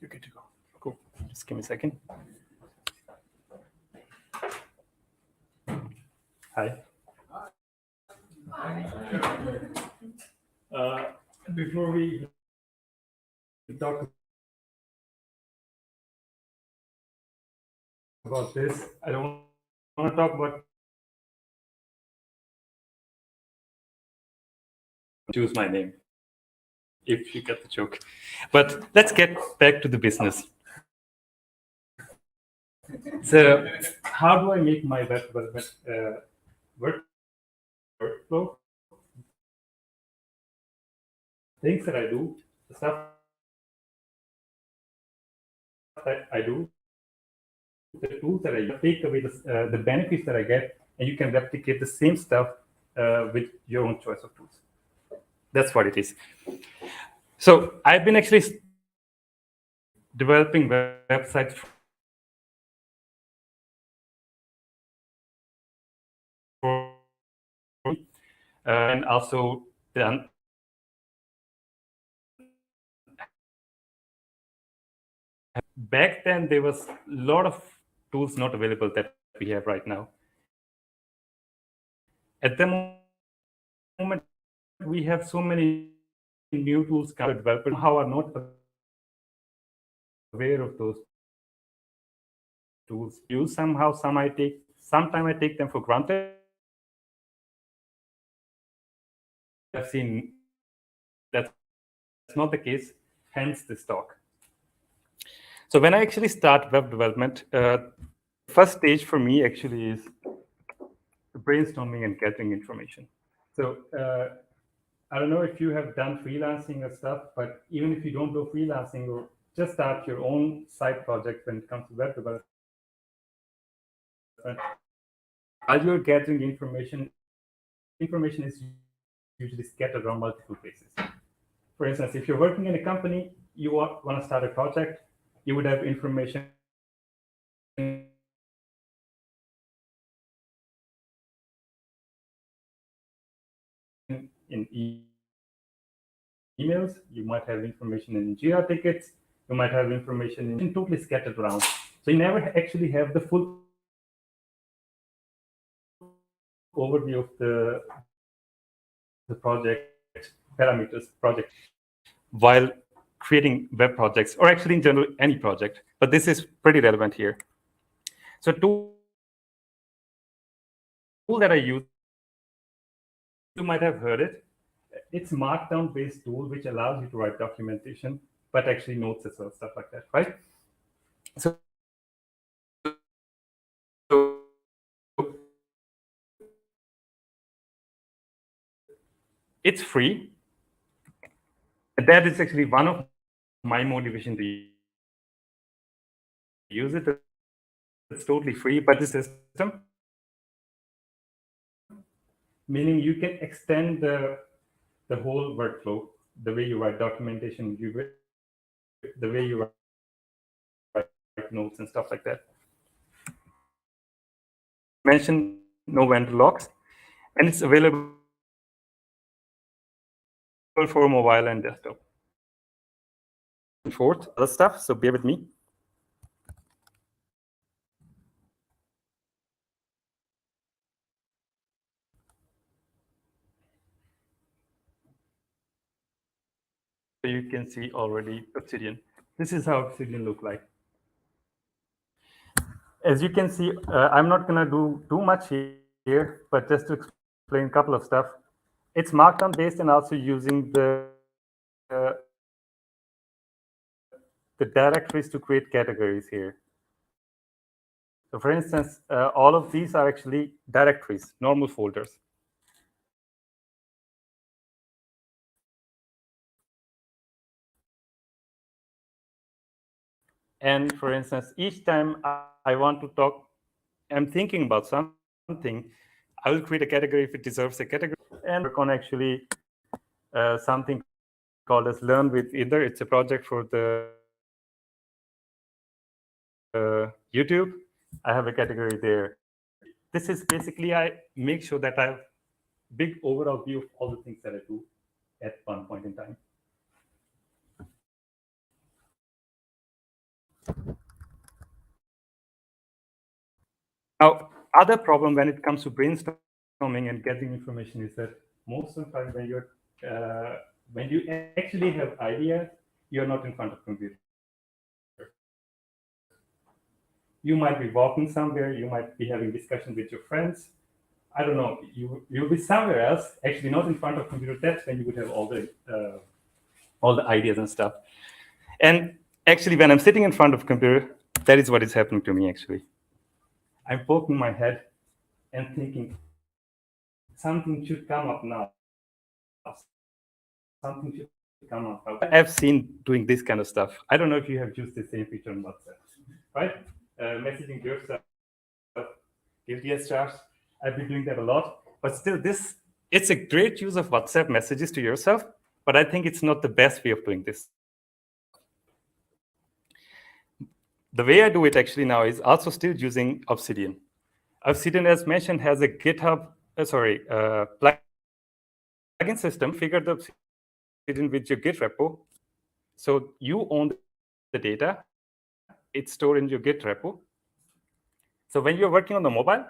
You're good to go. Cool. Just give me a second. Hi. Before we talk about this, I don't want to talk about choose my name, if you get the joke. But let's get back to the business. So how do I make my web development workflow? Things that I do, the stuff that I do, the tools that I take away the benefits that I get, and you can replicate the same stuff with your own choice of tools. That's what it is. So I've been actually developing websites and also back then there was a lot of tools not available that we have right now. At the moment, we have so many new tools coming. Developers how are not aware of those tools. Use somehow, sometimes I take them for granted. I've seen that's not the case, hence this talk. So when I actually start web development, first stage for me actually is brainstorming and gathering information. So I don't know if you have done freelancing or stuff, but even if you don't do freelancing or just start your own side project when it comes to web development, as you're gathering information is usually scattered around multiple places. For instance, if you're working in a company, you want to start a project, you would have information in emails, you might have information in Jira tickets, you might have information in totally scattered around. So you never actually have the full overview of the project parameters project while creating web projects, or actually in general any project, but this is pretty relevant here. So tool that I use, you might have heard it, it's markdown based tool which allows you to write documentation, but actually notes as well, stuff like that, right? So it's free. That is actually one of my motivation to use it. It's totally free, but the system, meaning you can extend the whole workflow, the way you write documentation, the way you write notes and stuff like that. Mention no vendor locks, and it's available for mobile and desktop. Forth other stuff, so bear with me. So you can see already Obsidian. This is how Obsidian look like. As you can see, I'm not going to do too much here, but just to explain a couple of stuff. It's markdown based and also using the directories to create categories here. So for instance, all of these are actually directories, normal folders. And for instance, each time I want to talk, I'm thinking about something, I will create a category if it deserves a category, and work on actually something called as Learn with Either. It's a project for the YouTube. I have a category there. This is basically, I make sure that I have big overall view of all the things that I do at one point in time. Now, other problem when it comes to brainstorming and getting information is that most of the time when you actually have ideas, you're not in front of computer. You might be walking somewhere, you might be having discussion with your friends. I don't know, you'll be somewhere else, actually not in front of computer. That's when you would have all the ideas and stuff. And actually, when I'm sitting in front of computer, that is what is happening to me, actually. I'm poking my head and thinking, something should come up now. Something should come up now. I've seen doing this kind of stuff. I don't know if you have used the same feature on WhatsApp, right? Messaging yourself, guilty as charged. I've been doing that a lot. But still, it's a great use of WhatsApp messages to yourself, but I think it's not the best way of doing this. The way I do it actually now is also still using Obsidian. Obsidian, as mentioned, has a GitHub, plugin system. Figure the Obsidian with your Git repo. So you own the data. It's stored in your Git repo. So when you're working on the mobile,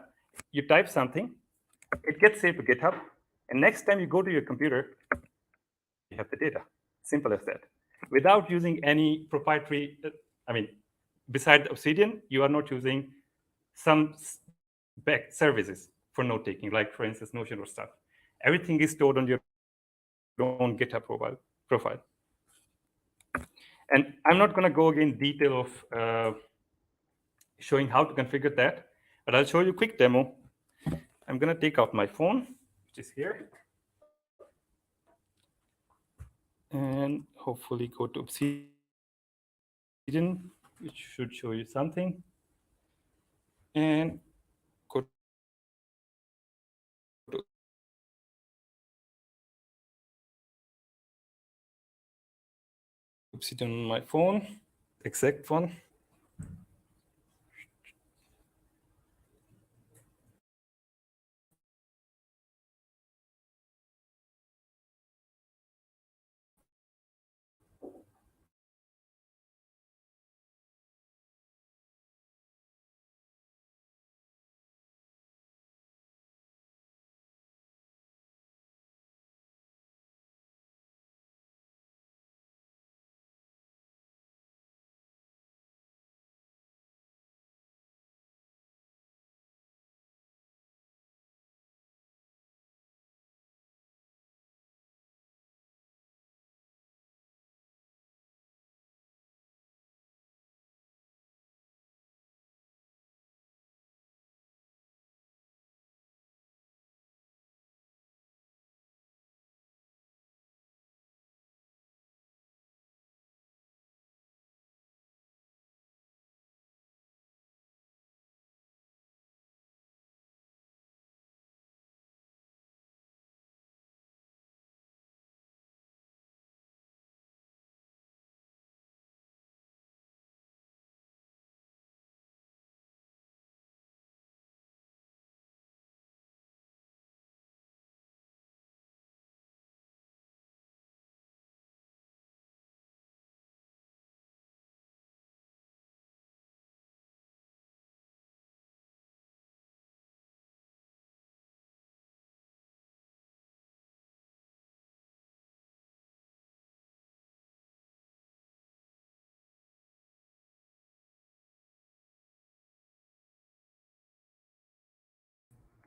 you type something, it gets saved to GitHub, and next time you go to your computer, you have the data. Simple as that. Without using any proprietary, beside Obsidian, you are not using some back services for note taking, like for instance, Notion or stuff. Everything is stored on your own GitHub profile. And I'm not going to go in detail of showing how to configure that, but I'll show you a quick demo. I'm going to take out my phone, which is here, and hopefully go to Obsidian, which should show you something, and go to Obsidian on my phone, exact one.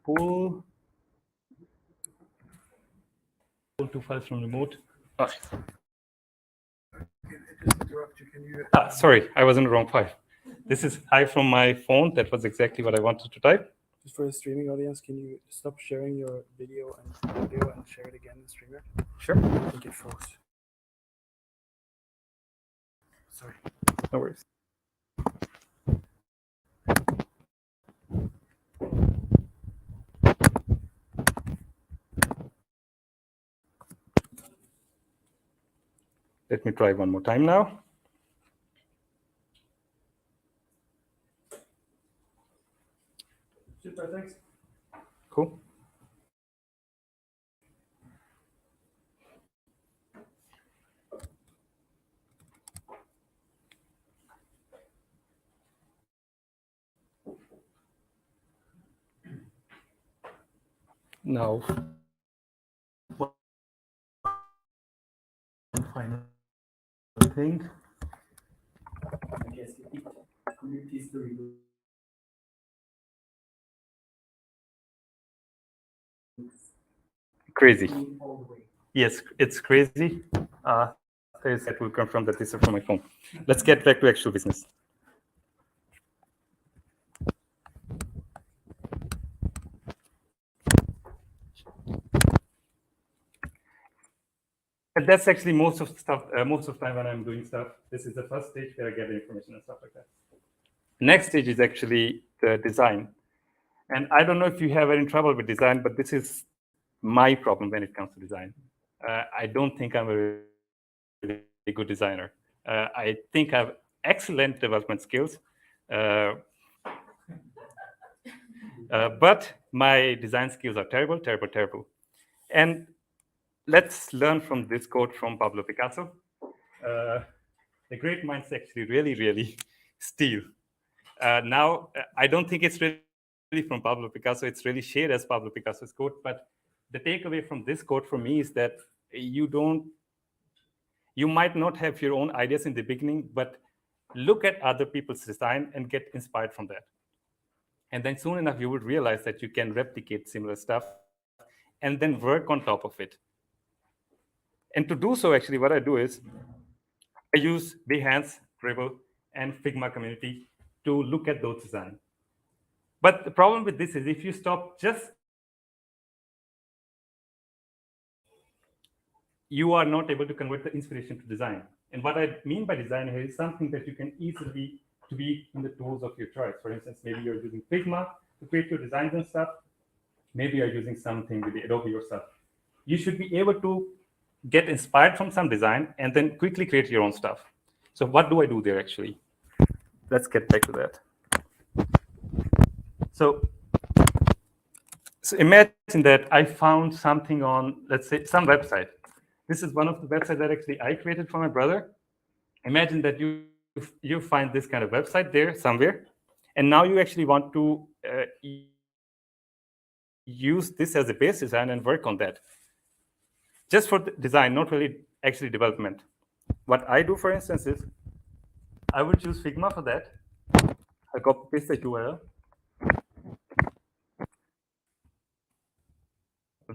Pull two files from remote. Sorry, I was in the wrong file. This is Hi from my phone. That was exactly what I wanted to type. Just for the streaming audience, can you stop sharing your video and audio and share it again in Streamer? Sure. I think it froze. Sorry. No worries. Let me try one more time now. Super, thanks. Cool. Now, one final thing. I guess community is the real. Crazy. All the way. Yes, it's crazy. That will confirm that this is from my phone. Let's get back to actual business. But that's actually most of stuff. Most of the time when I'm doing stuff, this is the first stage where I get the information and stuff like that. Next stage is actually the design. And I don't know if you have any trouble with design, but this is my problem when it comes to design. I don't think I'm a really good designer. I think I have excellent development skills, but my design skills are terrible, terrible, terrible. And let's learn from this quote from Pablo Picasso. The great minds actually really steal. Now, I don't think it's really from Pablo Picasso. It's really shared as Pablo Picasso's quote. But the takeaway from this quote for me is that you might not have your own ideas in the beginning, but look at other people's design and get inspired from that. And then soon enough, you would realize that you can replicate similar stuff and then work on top of it. And to do so, actually, what I do is I use Behance, Dribble, and Figma community to look at those designs. But the problem with this is if you stop just you are not able to convert the inspiration to design. And what I mean by design here is something that you can easily tweak in the tools of your choice. For instance, maybe you're using Figma to create your designs and stuff. Maybe you're using something with the Adobe yourself. You should be able to get inspired from some design and then quickly create your own stuff. So what do I do there actually? Let's get back to that. So imagine that I found something on, let's say, some website. This is one of the websites that actually I created for my brother. Imagine that you find this kind of website there somewhere, and now you actually want to use this as a base design and work on that. Just for the design, not really actually development. What I do, for instance, is I would use Figma for that. I copy paste the URL.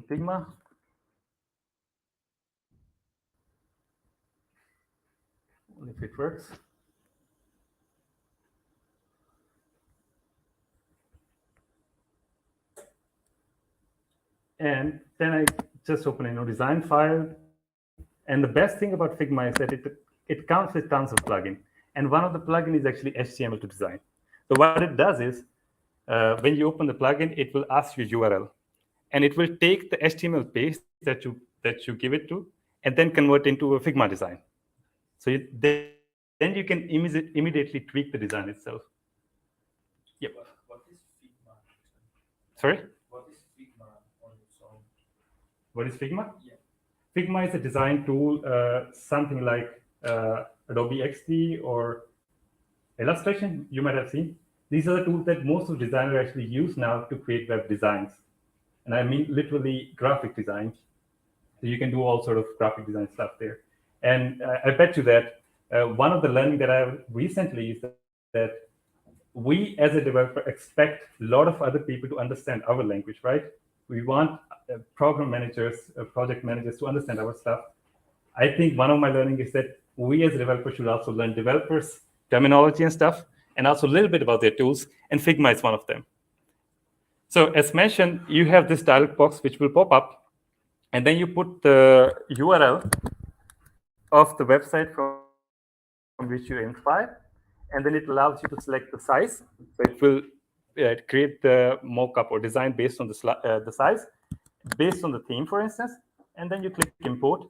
Figma. If it works. And then I just open a new design file. And the best thing about Figma is that it comes with tons of plugins. And one of the plugins is actually HTML to design. So what it does is, when you open the plugin, it will ask you URL. And it will take the HTML page that you give it to, and then convert into a Figma design. So then you can immediately tweak the design itself. Yep. What is Figma? Sorry? What is Figma on its own? What is Figma? Yeah. Figma is a design tool, something like Adobe XD or Illustration, you might have seen. These are the tools that most of designers actually use now to create web designs. And I mean literally graphic design. So you can do all sort of graphic design stuff there. And I bet you that one of the learning that I have recently is that we as a developer expect a lot of other people to understand our language, right? We want program managers, project managers to understand our stuff. I think one of my learning is that we as developers should also learn developers' terminology and stuff, and also a little bit about their tools, and Figma is one of them. So as mentioned, you have this dialog box which will pop up, and then you put the URL of the website from which you inspired, and then it allows you to select the size. So it will create the mockup or design based on the size, based on the theme, for instance, and then you click import,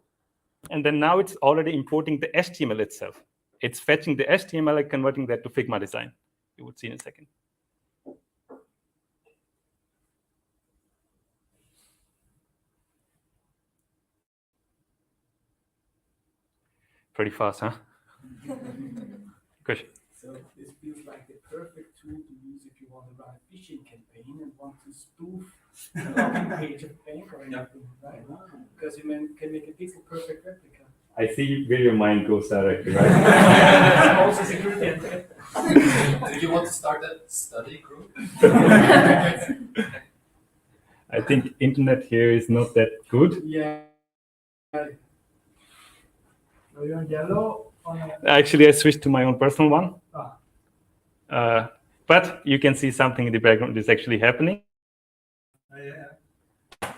and then now it's already importing the HTML itself. It's fetching the HTML and converting that to Figma design. You would see in a second. Pretty fast, huh? Good. So this feels like the perfect tool to use if you want to run a phishing campaign and want to spoof the login page of a bank or anything, right? Because you can make a pixel perfect replica. I see where your mind goes directly, right? Also security. Do you want to start a study group? I think internet here is not that good. Yeah. Are you on yellow? Actually, I switched to my own personal one. Ah. But you can see something in the background is actually happening. Yeah.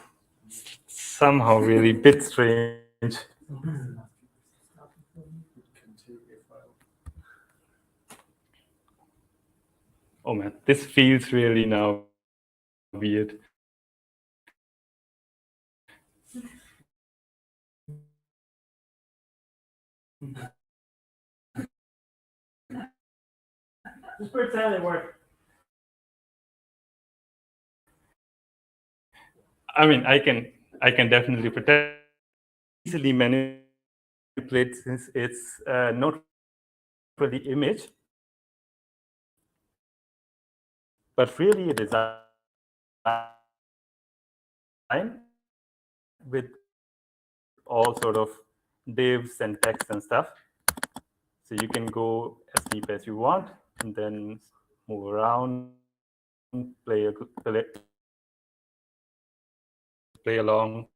Somehow really bit strange. Oh man, this feels really now weird. Just pretend it worked. I mean, I can definitely pretend easily manipulate since it's not really image, but really a design with all sort of divs and text and stuff. So you can go as deep as you want and then move around, play along,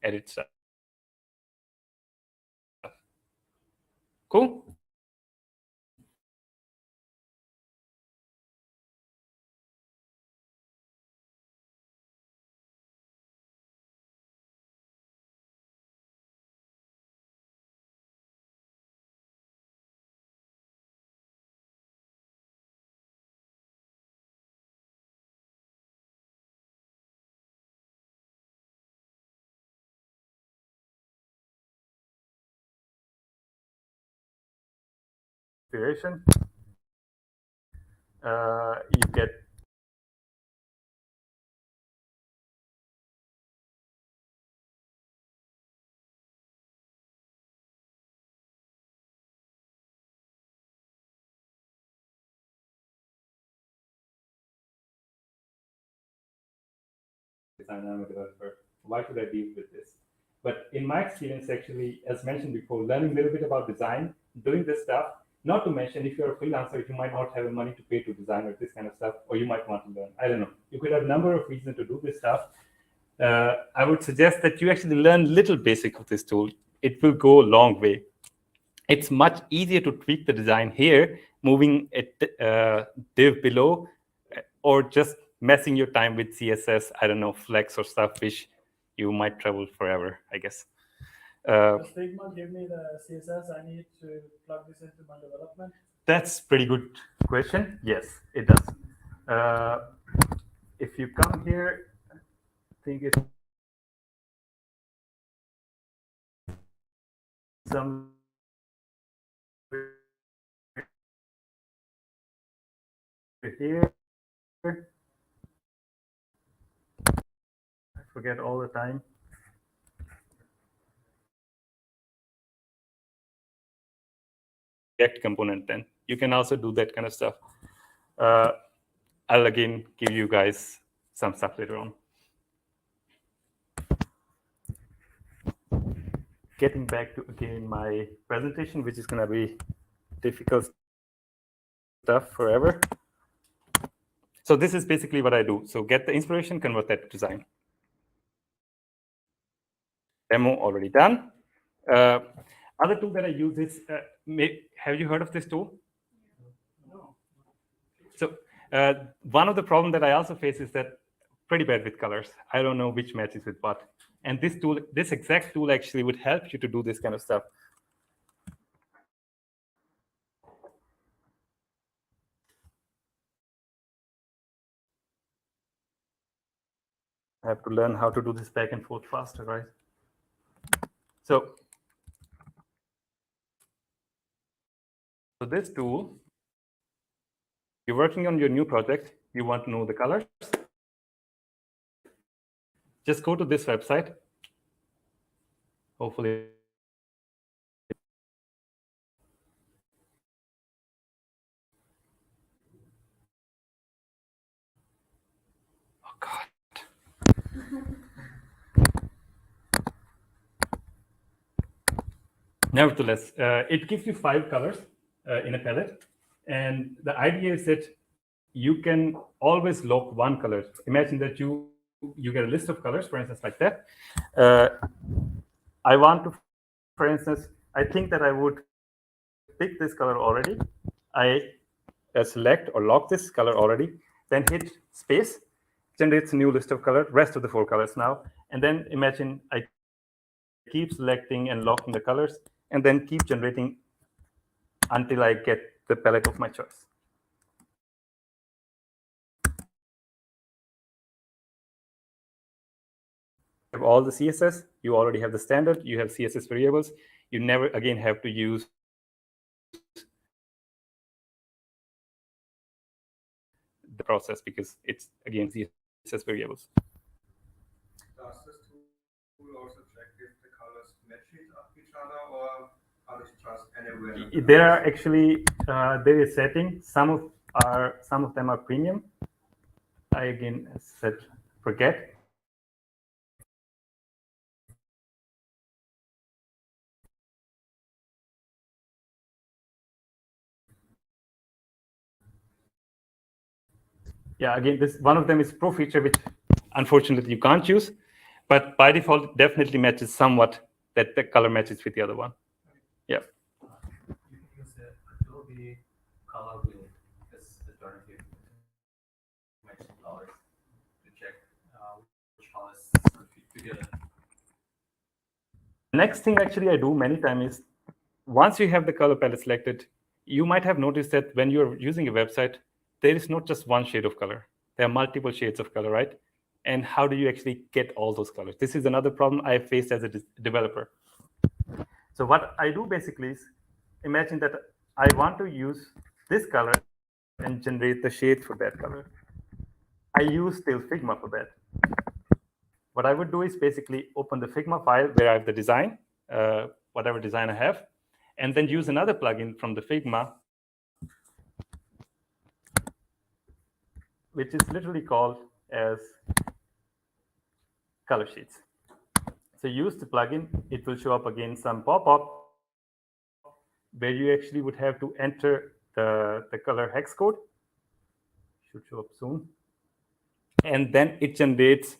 edit stuff. Cool. Inspiration. You get designer, I'm a developer. Why should I deal with this? But in my experience, actually, as mentioned before, learning a little bit about design, doing this stuff, not to mention if you're a freelancer, you might not have the money to pay to design or this kind of stuff, or you might want to learn. I don't know. You could have a number of reasons to do this stuff. I would suggest that you actually learn little basic of this tool. It will go a long way. It's much easier to tweak the design here, moving a div below, or just messing your time with CSS, I don't know, Flex or stuff, which you might travel forever, I guess. Does Figma give me the CSS I need to plug this into my development? That's pretty good question. Yes, it does. If you come here, I think it's some here. I forget all the time. React component, then you can also do that kind of stuff. I'll again give you guys some stuff later on. Getting back to again my presentation, which is going to be difficult stuff forever. So this is basically what I do. So get the inspiration, convert that to design. Demo already done. Other tool that I use is, have you heard of this tool? No. So one of the problems that I also face is that pretty bad with colors. I don't know which matches with what. And this tool, this exact tool actually would help you to do this kind of stuff. I have to learn how to do this back and forth faster, right? So this tool, you're working on your new project, you want to know the colors. Just go to this website. Hopefully God. Nevertheless, it gives you 5 colors in a palette. And the idea is that you can always lock one color. Imagine that you get a list of colors, for instance, like that. I want to, for instance, I think that I would pick this color already. I select or lock this color already, then hit space, generates a new list of colors, rest of the 4 colors now. And then imagine I keep selecting and locking the colors, and then keep generating until I get the palette of my choice. You have all the CSS, you already have the standard, you have CSS variables. You never again have to use the process because it's again CSS variables. Does this tool also check if the colors match each other, or are they just anywhere? There are actually there is setting. Some of them are premium. I again said forget. Yeah, again, this one of them is pro feature, which unfortunately you can't use, but by default it definitely matches somewhat that the color matches with the other one. Yeah. You can use the Adobe color wheel as alternative to matching colors to check which colors fit together. The next thing actually I do many times is once you have the color palette selected, you might have noticed that when you're using a website, there is not just one shade of color. There are multiple shades of color, right? And how do you actually get all those colors? This is another problem I faced as a developer. So what I do basically is imagine that I want to use this color and generate the shades for that color. I use still Figma for that. What I would do is basically open the Figma file where I have the design, whatever design I have, and then use another plugin from the Figma, which is literally called as color sheets. So use the plugin, it will show up again some pop-up where you actually would have to enter the color hex code. Should show up soon. And then it generates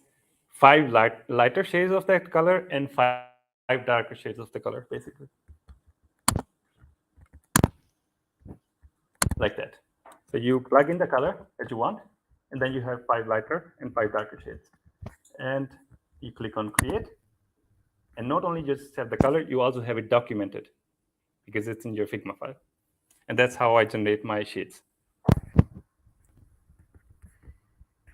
5 lighter shades of that color and 5 darker shades of the color, basically. Like that. So you plug in the color that you want, and then you have 5 lighter and 5 darker shades. And you click on create. And not only just have the color, you also have it documented because it's in your Figma file. And that's how I generate my shades.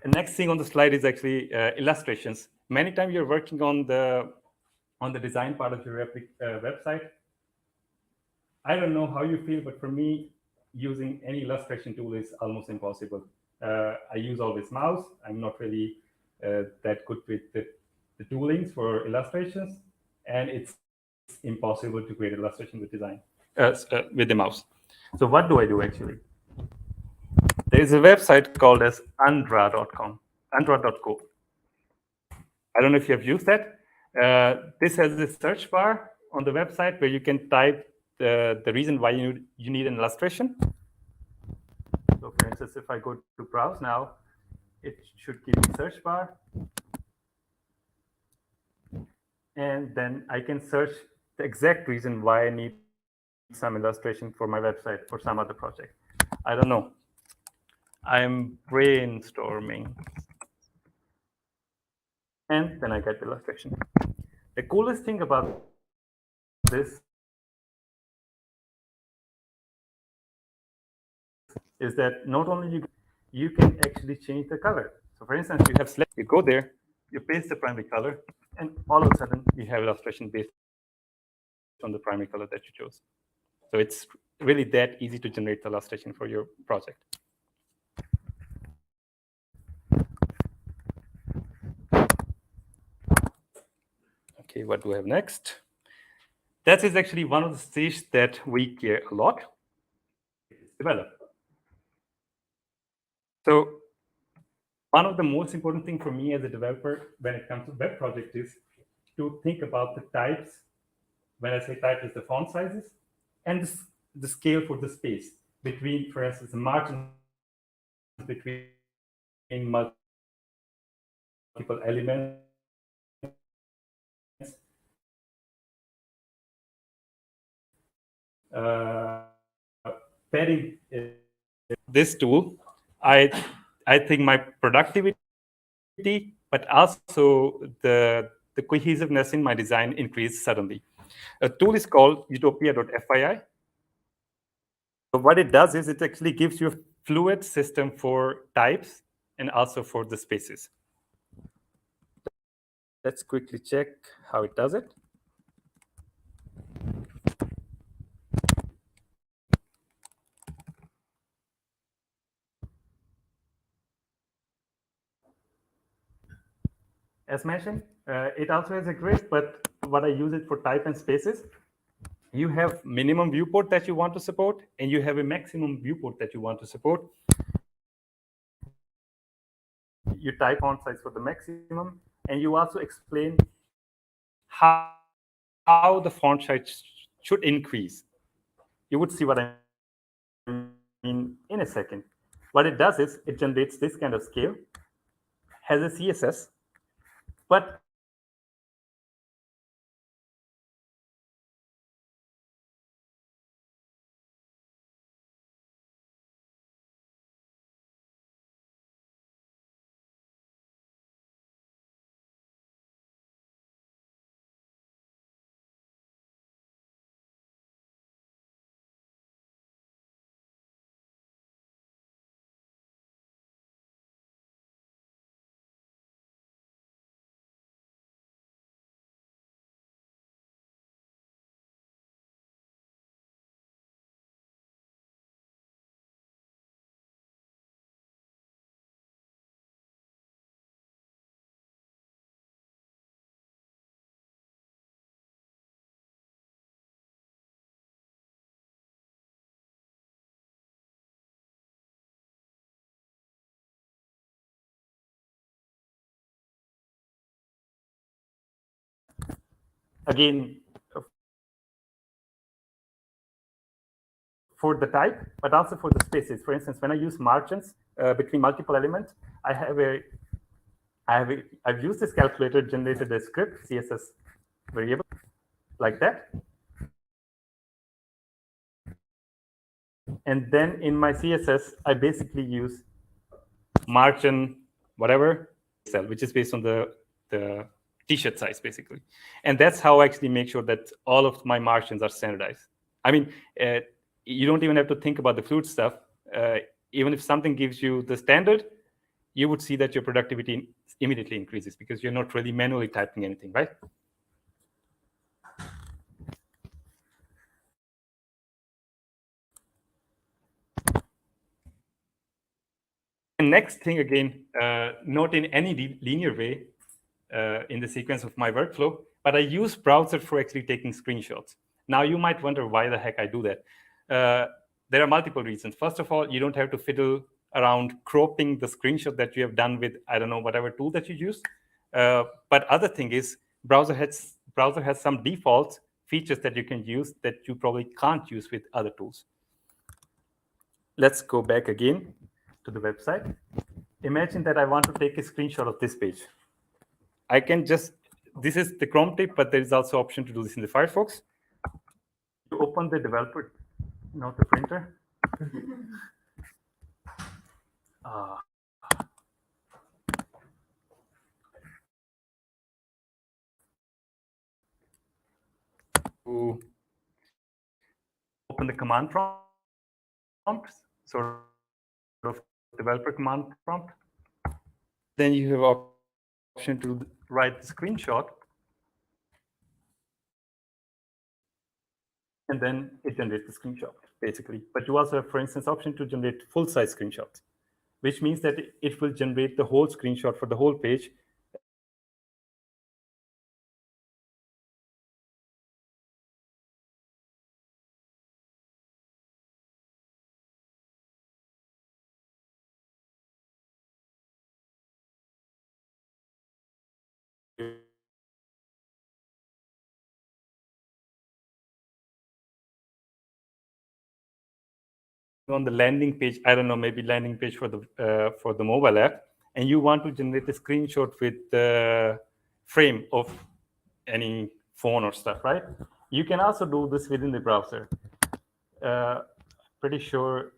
The next thing on the slide is actually illustrations. Many times you're working on the design part of your website. I don't know how you feel, but for me, using any illustration tool is almost impossible. I use always mouse. I'm not really that good with the toolings for illustrations, and it's impossible to create illustration with design with the mouse. So what do I do actually? There is a website called as andra.com, andra.co. I don't know if you have used that. This has a search bar on the website where you can type the reason why you need an illustration. So for instance, if I go to browse now, it should give me a search bar. And then I can search the exact reason why I need some illustration for my website for some other project. I don't know. I'm brainstorming. And then I get the illustration. The coolest thing about this is that not only you can actually change the color. So for instance, you have select, you go there, you paste the primary color, and all of a sudden you have illustration based on the primary color that you chose. So it's really that easy to generate the illustration for your project. Okay, what do I have next? That is actually one of the stages that we care a lot. Develop. So one of the most important thing for me as a developer when it comes to web project is to think about the types. When I say type, is the font sizes and the scale for the space between, for instance, the margins between multiple elements. Pairing this tool, I think my productivity, but also the cohesiveness in my design increased suddenly. A tool is called utopia.fii. What it does is it actually gives you a fluid system for types and also for the spaces. Let's quickly check how it does it. As mentioned, it also has a grid, but what I use it for type and spaces. You have minimum viewport that you want to support, and you have a maximum viewport that you want to support. You type font size for the maximum, and you also explain how the font size should increase. You would see what I mean in a second. What it does is it generates this kind of scale, has a CSS, but again, for the type, but also for the spaces. For instance, when I use margins between multiple elements, I've used this calculator, generated a script, CSS variable, like that. And then in my CSS, I basically use margin, whatever, which is based on the t-shirt size, basically. And that's how I actually make sure that all of my margins are standardized. I mean, you don't even have to think about the fluid stuff. Even if something gives you the standard, you would see that your productivity immediately increases because you're not really manually typing anything, right? And next thing, again, not in any linear way in the sequence of my workflow, but I use browser for actually taking screenshots. Now, you might wonder why the heck I do that. There are multiple reasons. First of all, you don't have to fiddle around cropping the screenshot that you have done with, I don't know, whatever tool that you use. But other thing is, browser has some default features that you can use that you probably can't use with other tools. Let's go back again to the website. Imagine that I want to take a screenshot of this page. I can just, this is the Chrome tip, but there is also option to do this in the Firefox. You open the developer, not the printer. To open the command prompt, sort of developer command prompt. Then you have option to write the screenshot, and then it generates the screenshot, basically. But you also have, for instance, option to generate full-size screenshots, which means that it will generate the whole screenshot for the whole page on the landing page, I don't know, maybe landing page for the mobile app, and you want to generate a screenshot with the frame of any phone or stuff, right? You can also do this within the browser. Pretty sure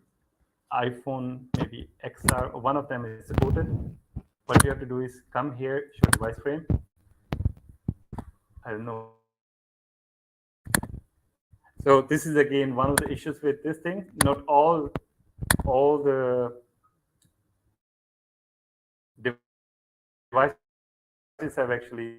iPhone, maybe XR, or one of them is supported. What you have to do is come here, show device frame. I don't know. So this is again one of the issues with this thing. Not all the devices have actually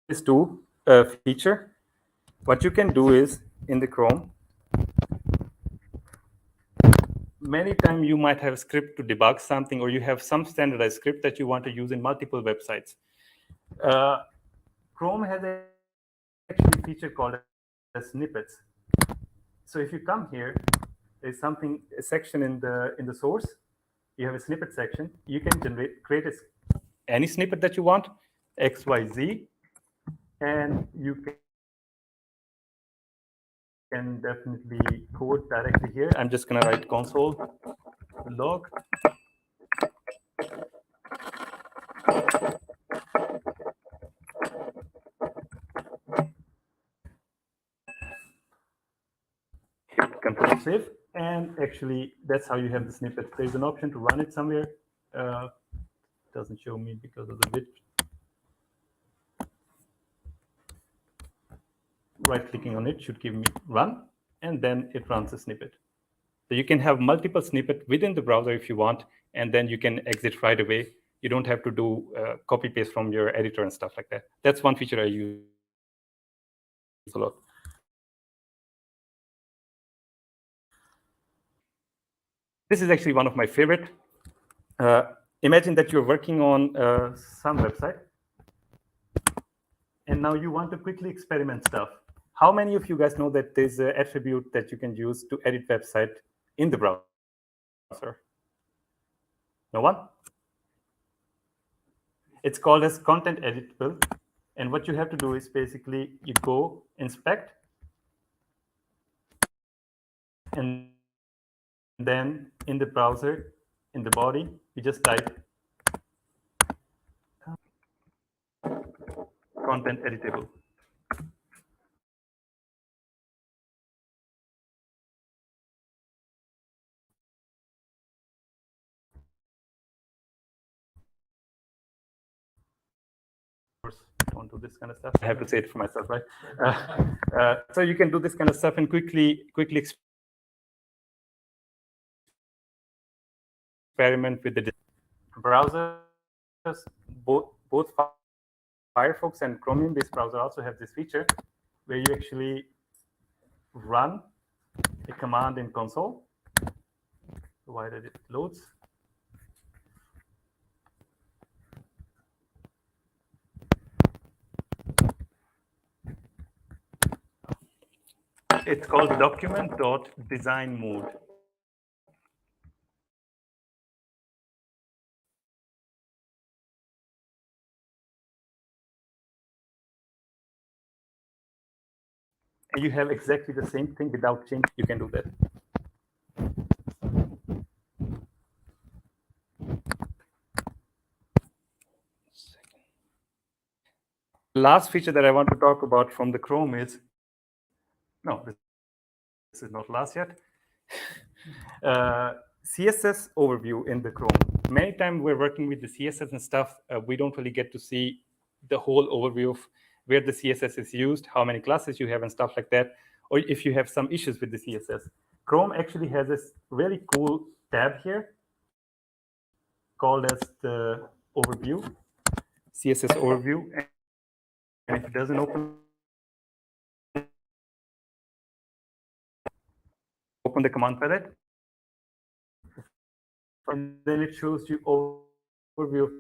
this two feature. What you can do is in the Chrome, many times you might have a script to debug something, or you have some standardized script that you want to use in multiple websites. Chrome has actually a feature called as snippets. So if you come here, there's a section in the source. You have a snippet section. You can create any snippet that you want, X, Y, Z, and you can definitely code directly here. I'm just gonna write console log. Hit Control Save, and actually that's how you have the snippet. There's an option to run it somewhere. Doesn't show me because of the width. Right-clicking on it should give me run, and then it runs a snippet. So you can have multiple snippets within the browser if you want, and then you can exit right away. You don't have to do copy paste from your editor and stuff like that. That's one feature I use a lot. This is actually one of my favorite. Imagine that you're working on some website, and now you want to quickly experiment stuff. How many of you guys know that there's an attribute that you can use to edit website in the browser? No one? It's called as content editable. And what you have to do is basically you go inspect, and then in the browser, in the body, you just type content editable. Don't do this kind of stuff. I have to say it for myself, right? So you can do this kind of stuff and quickly experiment with the browsers. Both Firefox and Chromium-based browser also have this feature where you actually run a command in console, provided it loads. It's called document.design mode. And you have exactly the same thing without change. You can do that. Last feature that I want to talk about from the Chrome is, no, this is not last yet. CSS overview in the Chrome. Many times we're working with the CSS and stuff, we don't really get to see the whole overview of where the CSS is used, how many classes you have and stuff like that. or if you have some issues with the CSS. Chrome actually has this really cool tab here called as the overview, CSS overview. And if it doesn't open the command palette, and then it shows you overview of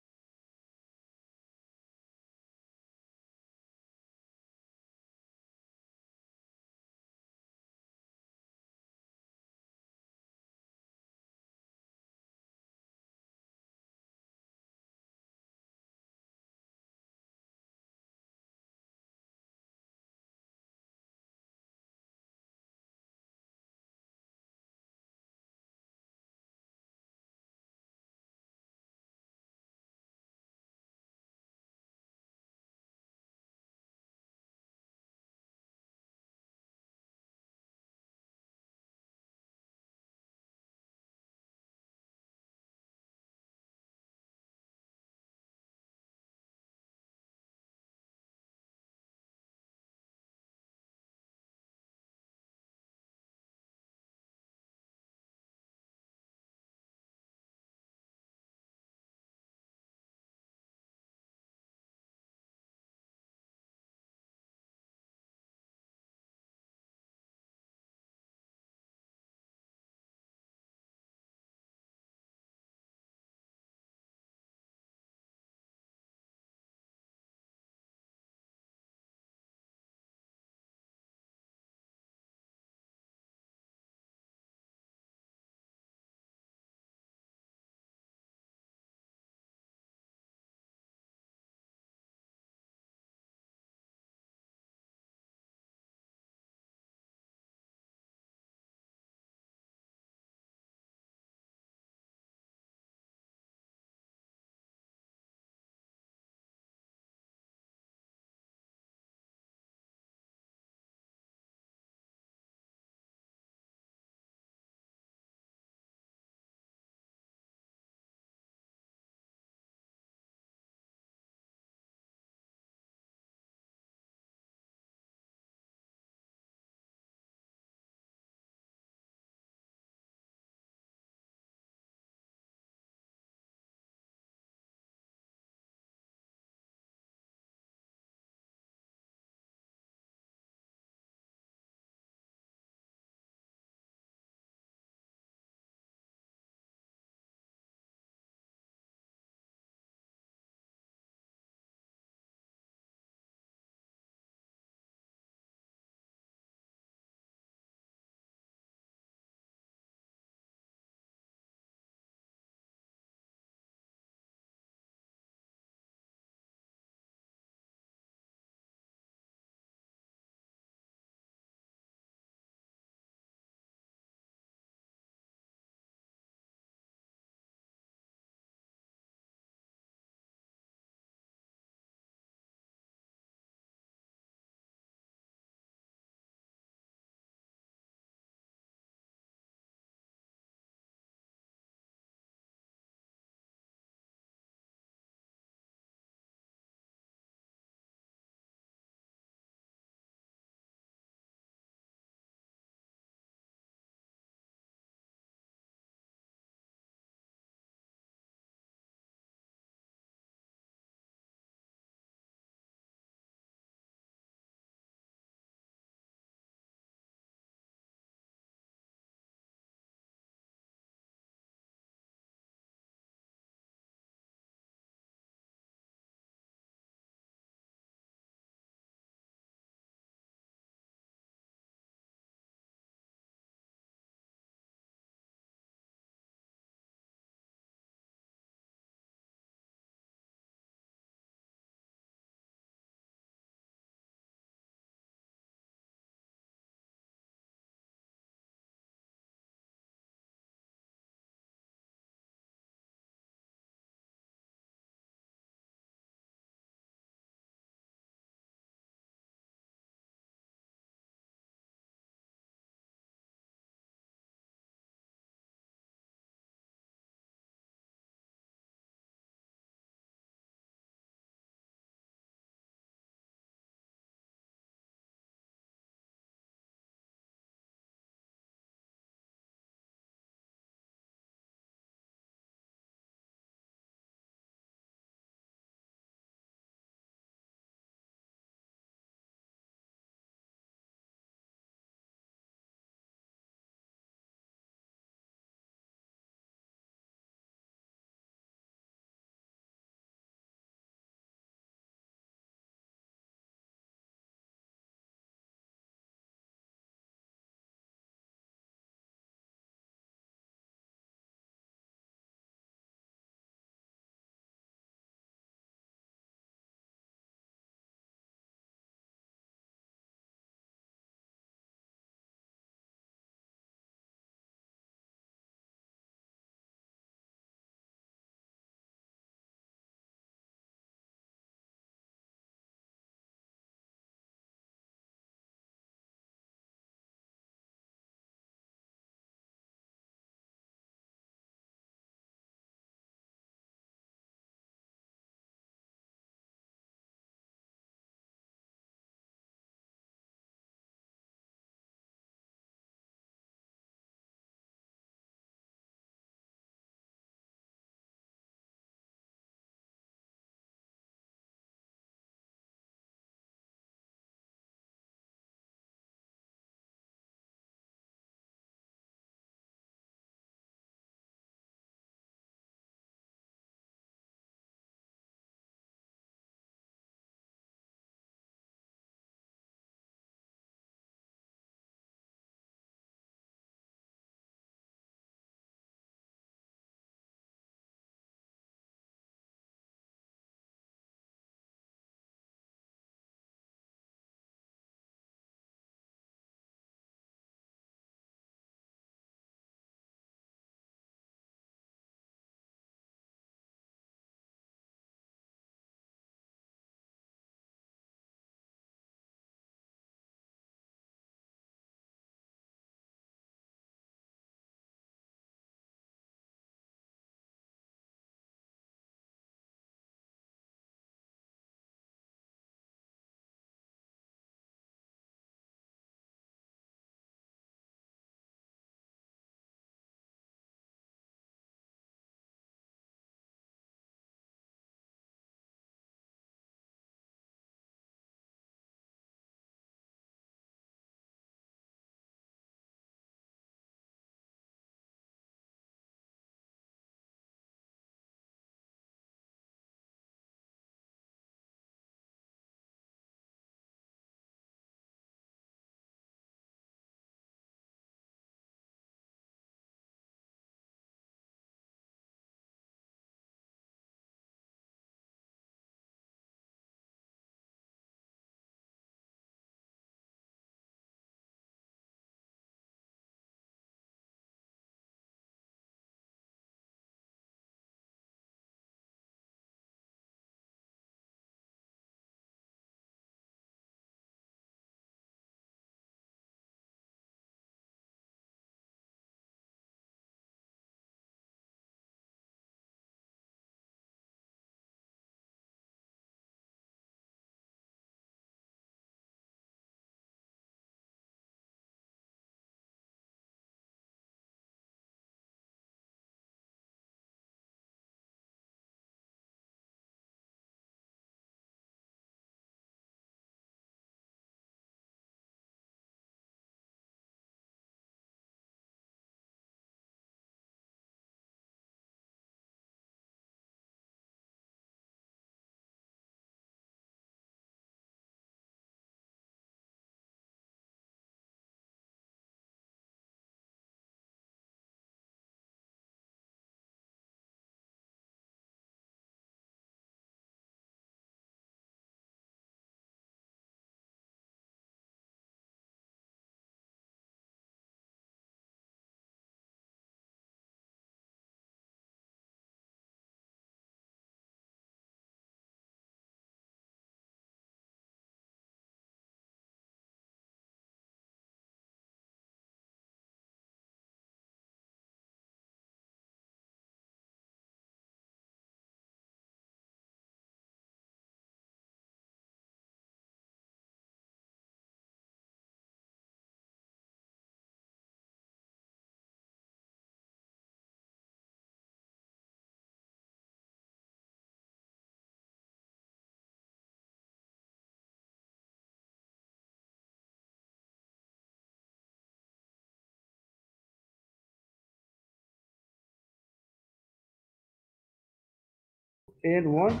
And 1,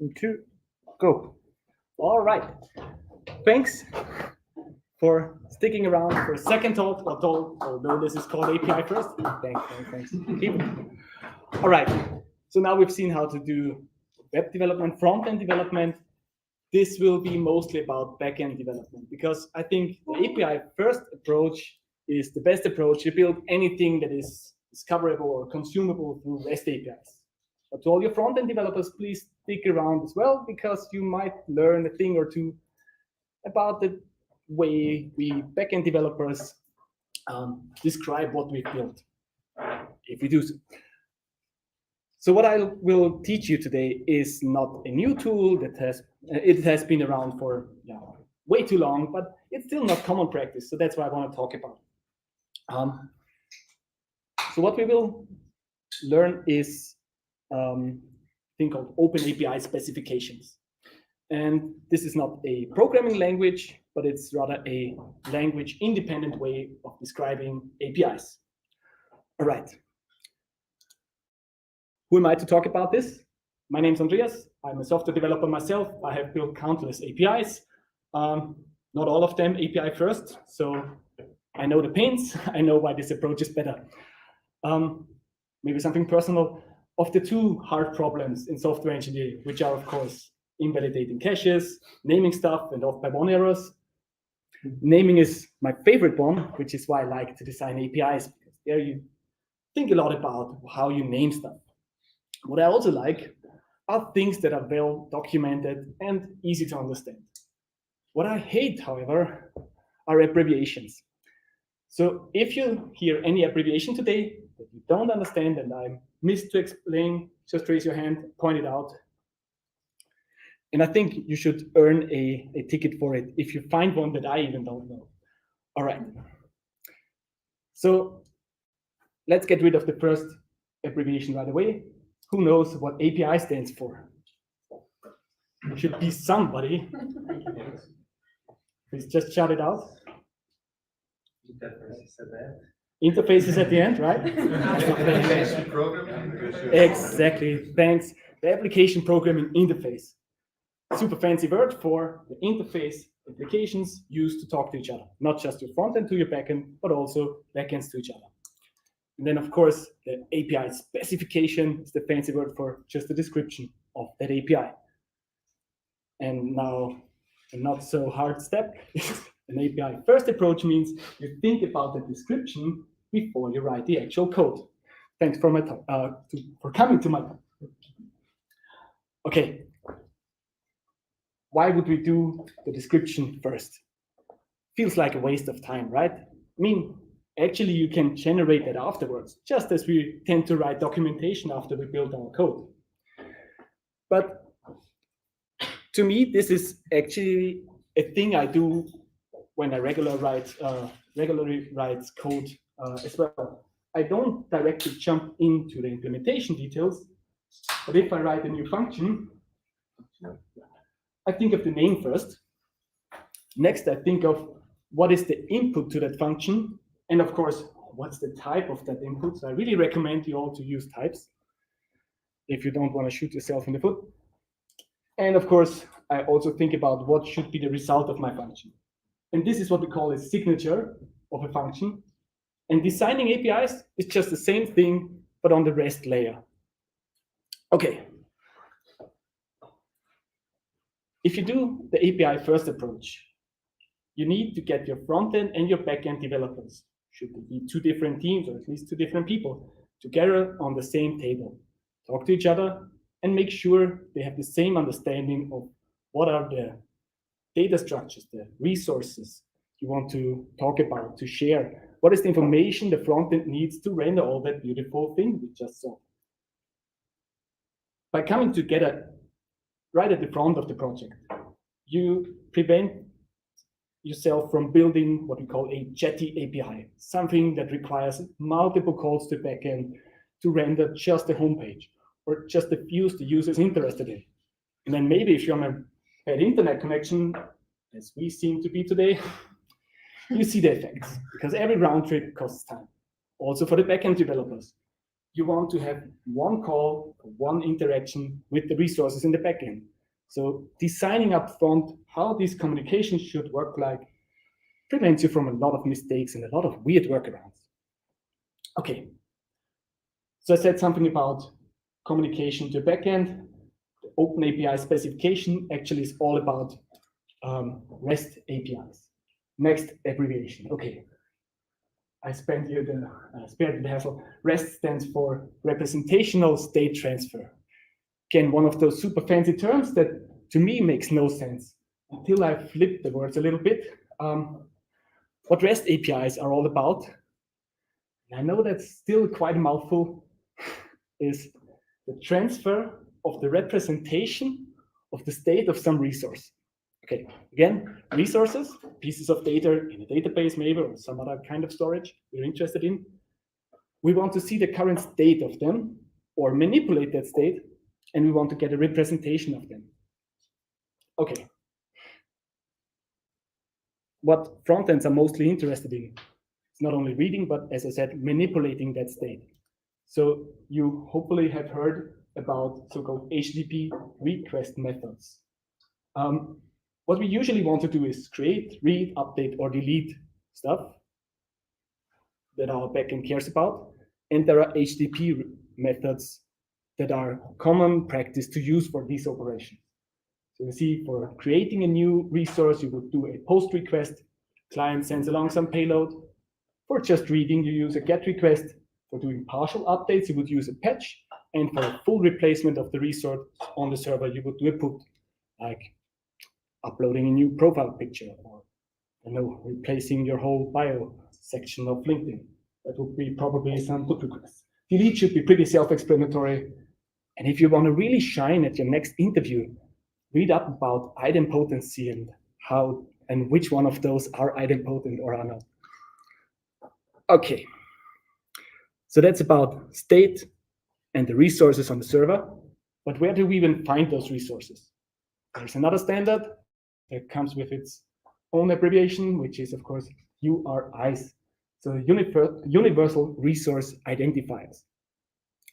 and 2, go. All right. Thanks for sticking around for a second talk, although this is called API first. Thanks. Keep it. All right. So now we've seen how to do web development, front-end development. This will be mostly about back-end development because I think the API first approach is the best approach to build anything that is discoverable or consumable through REST APIs. But to all your front-end developers, please stick around as well because you might learn a thing or two about the way we back-end developers describe what we've built, if we do so. So what I will teach you today is not a new tool that has been around for way too long, but it's still not common practice. So that's what I want to talk about. So what we will learn is a thing called Open API specifications. And this is not a programming language, but it's rather a language-independent way of describing APIs. All right. Who am I to talk about this? My name's Andreas. I'm a software developer myself. I have built countless APIs. Not all of them API first, so I know the pains. I know why this approach is better. Maybe something personal. Of the two hard problems in software engineering, which are, of course, invalidating caches, naming stuff, and off-by-one errors. Naming is my favorite one, which is why I like to design APIs, because there you think a lot about how you name stuff. What I also like are things that are well documented and easy to understand. What I hate, however, are abbreviations. So if you hear any abbreviation today that you don't understand and I missed to explain, just raise your hand, point it out. And I think you should earn a ticket for it if you find one that I even don't know. All right. So let's get rid of the first abbreviation right away. Who knows what API stands for? It should be somebody. Please just shout it out. Interface is at the end, right? Exactly, thanks. The application programming interface. Super fancy word for the interface applications used to talk to each other. Not just your front end to your backend, but also backends to each other. And then, of course, the API specification is the fancy word for just the description of that API. And now, a not so hard step is an API first approach means you think about the description before you write the actual code. Thanks for for coming to my talk. Okay. Why would we do the description first? Feels like a waste of time, right? I mean, actually, you can generate that afterwards, just as we tend to write documentation after we build our code. But to me, this is actually a thing I do when I regularly write code as well. I don't directly jump into the implementation details, but if I write a new function, I think of the name first. Next, I think of what is the input to that function, and of course, what's the type of that input. So I really recommend you all to use types if you don't want to shoot yourself in the foot. And of course, I also think about what should be the result of my function. And this is what we call a signature of a function. And designing APIs is just the same thing, but on the REST layer. Okay. If you do the API first approach, you need to get your front-end and your back-end developers, should be two different teams or at least two different people, together on the same table. Talk to each other and make sure they have the same understanding of what are the data structures, the resources you want to talk about, to share. What is the information the front-end needs to render all that beautiful thing we just saw? By coming together right at the front of the project, you prevent yourself from building what we call a jetty API, something that requires multiple calls to backend to render just the homepage or just the views the user is interested in. And then maybe if you're on a bad internet connection, as we seem to be today, you see the effects because every round trip costs time, also for the backend developers. you want to have one call, one interaction with the resources in the backend. So designing up front how this communication should work like prevents you from a lot of mistakes and a lot of weird workarounds. Okay, so I said something about communication to backend. The Open API specification actually is all about REST APIs. Next abbreviation. Okay, I spared you the hassle. REST stands for Representational State Transfer. Again, one of those super fancy terms that to me makes no sense until I flipped the words a little bit. What REST APIs are all about, I know that's still quite a mouthful, is the transfer of the representation of the state of some resource. Okay, again, resources, pieces of data in a database maybe, or some other kind of storage we're interested in. We want to see the current state of them or manipulate that state, and we want to get a representation of them. Okay. What frontends are mostly interested in is not only reading, but as I said, manipulating that state. So you hopefully have heard about so-called HTTP request methods. What we usually want to do is create, read, update, or delete stuff that our backend cares about. And there are HTTP methods that are common practice to use for these operations. So you see, for creating a new resource, you would do a post request. Client sends along some payload. For just reading, you use a GET request. For doing partial updates, you would use a patch. And for a full replacement of the resource on the server, you would do a put, like uploading a new profile picture, or replacing your whole bio section of LinkedIn. That would be probably some put requests. Delete should be pretty self-explanatory. And if you want to really shine at your next interview, read up about idempotency and how and which one of those are idempotent or are not. Okay, so that's about state and the resources on the server. But where do we even find those resources? There's another standard that comes with its own abbreviation, which is, of course, URIs. So Universal Resource Identifiers.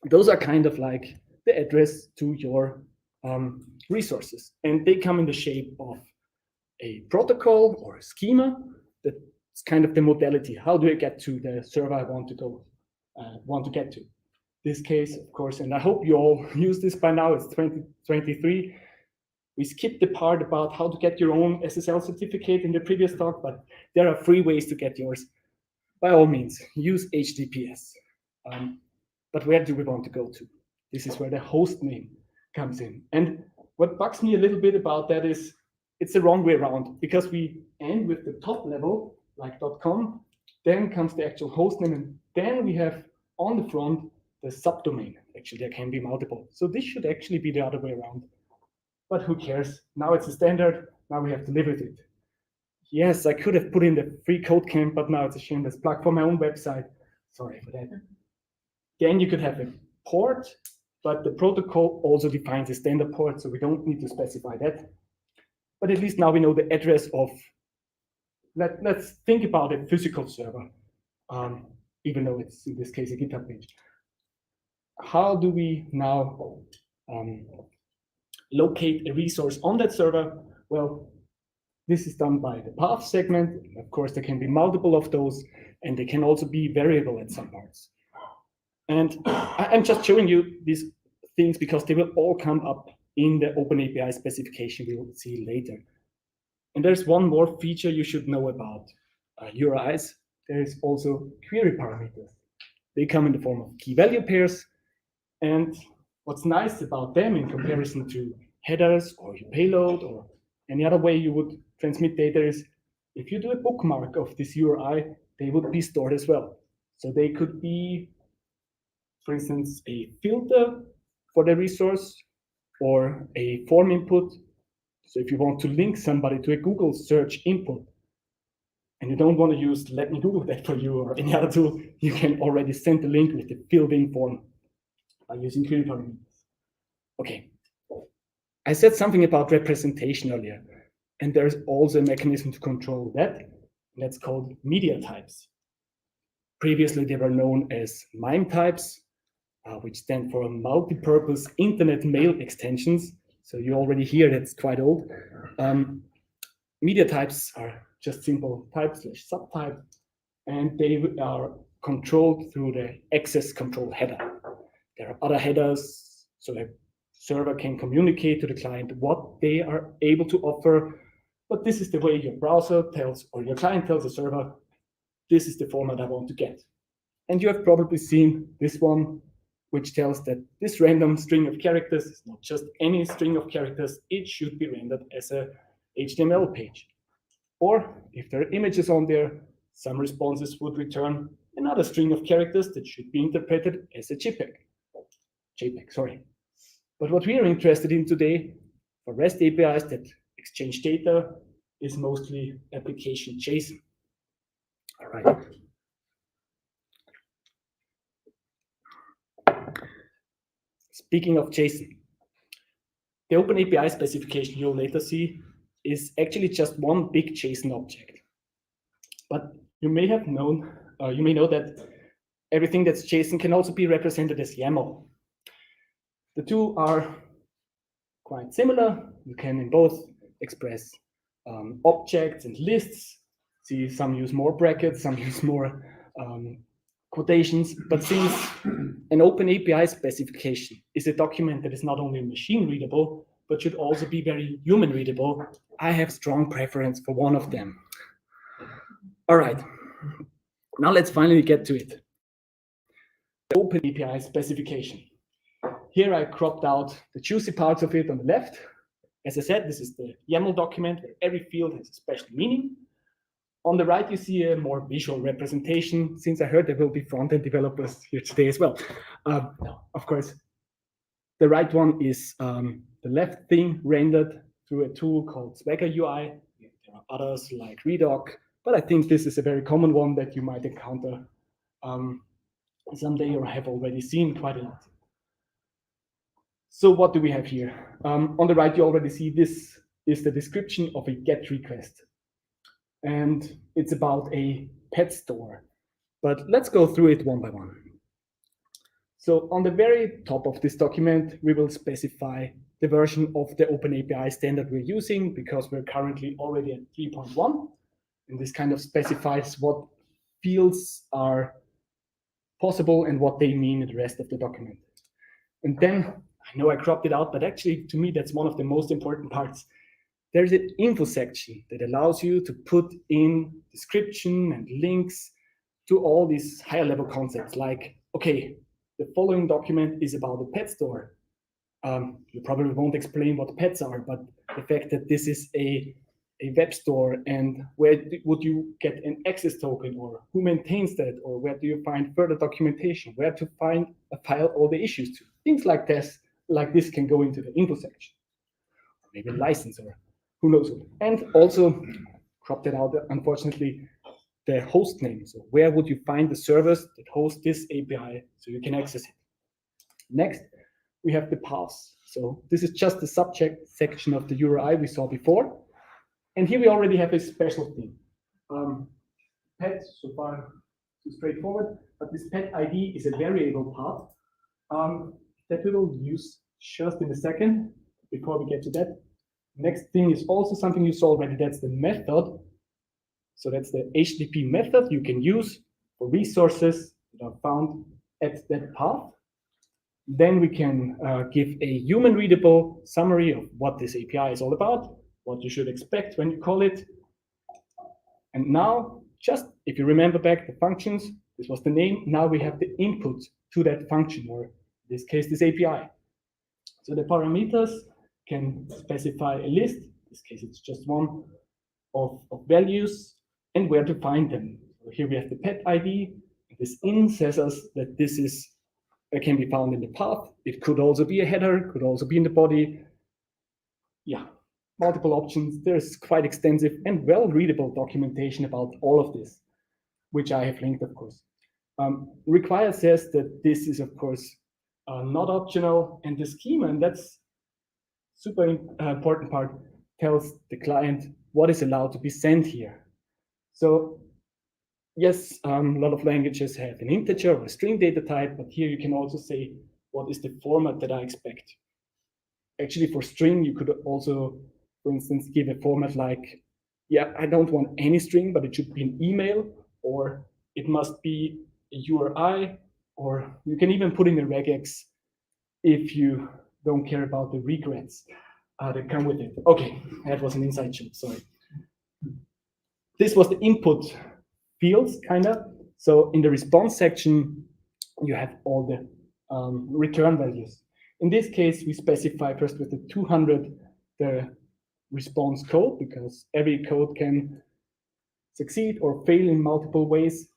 Those are kind of like the address to your resources. And they come in the shape of a protocol or a schema that's kind of the modality. How do I get to the server I want to get to? This case, of course, and I hope you all use this by now, it's 2023. We skipped the part about how to get your own SSL certificate in the previous talk, but there are free ways to get yours. By all means, use HTTPS. But where do we want to go to? This is where the host name comes in. And what bugs me a little bit about that is it's the wrong way around, because we end with the top level, like .com, then comes the actual host name, and then we have on the front the subdomain. Actually, there can be multiple. So this should actually be the other way around. But who cares? Now it's a standard. Now we have to live with it. Yes, I could have put in the freeCodeCamp, but now it's a shameless plug for my own website. Sorry for that. Then you could have a port, but the protocol also defines a standard port, so we don't need to specify that. But at least now we know the address of, let's think about a physical server, even though it's in this case a GitHub page. How do we now locate a resource on that server? Well, this is done by the path segment. Of course, there can be multiple of those, and they can also be variable at some parts. And I'm just showing you these things because they will all come up in the OpenAPI specification we will see later. And there's one more feature you should know about URIs. There is also query parameters. They come in the form of key value pairs. And what's nice about them in comparison to headers or your payload or any other way you would transmit data is if you do a bookmark of this URI, they would be stored as well. So they could be, for instance, a filter for the resource or a form input. So if you want to link somebody to a Google search input and you don't want to use let me Google that for you or any other tool, you can already send the link with the filled-in form by using query parameters. Okay, I said something about representation earlier, and there's also a mechanism to control that. That's called media types. Previously, they were known as MIME types. which stand for multi-purpose internet mail extensions. So you already hear that's quite old. Media types are just simple type/subtype, and they are controlled through the access control header. There are other headers, so the server can communicate to the client what they are able to offer, but this is the way your browser tells, or your client tells the server, this is the format I want to get. And you have probably seen this one, which tells that this random string of characters is not just any string of characters, it should be rendered as a HTML page. Or if there are images on there, some responses would return another string of characters that should be interpreted as a JPEG. But what we are interested in today for REST APIs that exchange data is mostly application JSON. All right. Speaking of JSON, the OpenAPI specification you'll later see is actually just one big JSON object. But you may have known, you may know that everything that's JSON can also be represented as YAML. The two are quite similar. You can in both express objects and lists. See, some use more brackets, some use more quotations. But since an OpenAPI specification is a document that is not only machine readable, but should also be very human readable, I have strong preference for one of them. All right, now let's finally get to it. The OpenAPI specification. Here I cropped out the juicy parts of it on the left. As I said, this is the YAML document where every field has a special meaning. On the right, you see a more visual representation, since I heard there will be front-end developers here today as well. No, of course, the right one is the left thing rendered through a tool called Swagger UI. There are others like Redoc, but I think this is a very common one that you might encounter someday or have already seen quite a lot. So what do we have here? On the right, you already see this is the description of a GET request. And it's about a pet store. But let's go through it one by one. So on the very top of this document, we will specify the version of the OpenAPI standard we're using, because we're currently already at 3.1. And this kind of specifies what fields are possible and what they mean in the rest of the document. And then, I know I cropped it out, but actually to me, that's one of the most important parts. There's an info section that allows you to put in description and links to all these higher level concepts like, okay, the following document is about a pet store. You probably won't explain what pets are, but the fact that this is a web store and where would you get an access token, or who maintains that, or where do you find further documentation, where to find a file all the issues to. Things like this can go into the info section, or maybe a license, or who knows. And also cropped it out, unfortunately, the host name. So where would you find the servers that host this API so you can access it? Next, we have the paths. So this is just the subject section of the URI we saw before. And here we already have a special thing. Pet, so far, so straightforward, but this pet ID is a variable path that we will use just in a second before we get to that. Next thing is also something you saw already, that's the method. So that's the HTTP method you can use for resources that are found at that path. Then we can give a human readable summary of what this API is all about, what you should expect when you call it. And now, just if you remember back the functions, this was the name. Now we have the input to that function, or in this case, this API. So the parameters can specify a list. In this case, it's just one of values and where to find them. So here we have the pet ID. This in says us that this is can be found in the path. It could also be a header, could also be in the body. Yeah, multiple options. There's quite extensive and well-readable documentation about all of this, which I have linked, of course. Require says that this is, of course, not optional, and the schema, and that's super important part, tells the client what is allowed to be sent here. So yes, a lot of languages have an integer or a string data type, but here you can also say what is the format that I expect. Actually, for string, you could also, for instance, give a format like, yeah, I don't want any string, but it should be an email, or it must be a URI, or you can even put in a regex if you don't care about the regrets that come with it. Okay, that was an inside joke, sorry. This was the input fields, kind of. So in the response section, you have all the return values. In this case, we specify first with the 200 the response code, because every code can succeed or fail in multiple ways.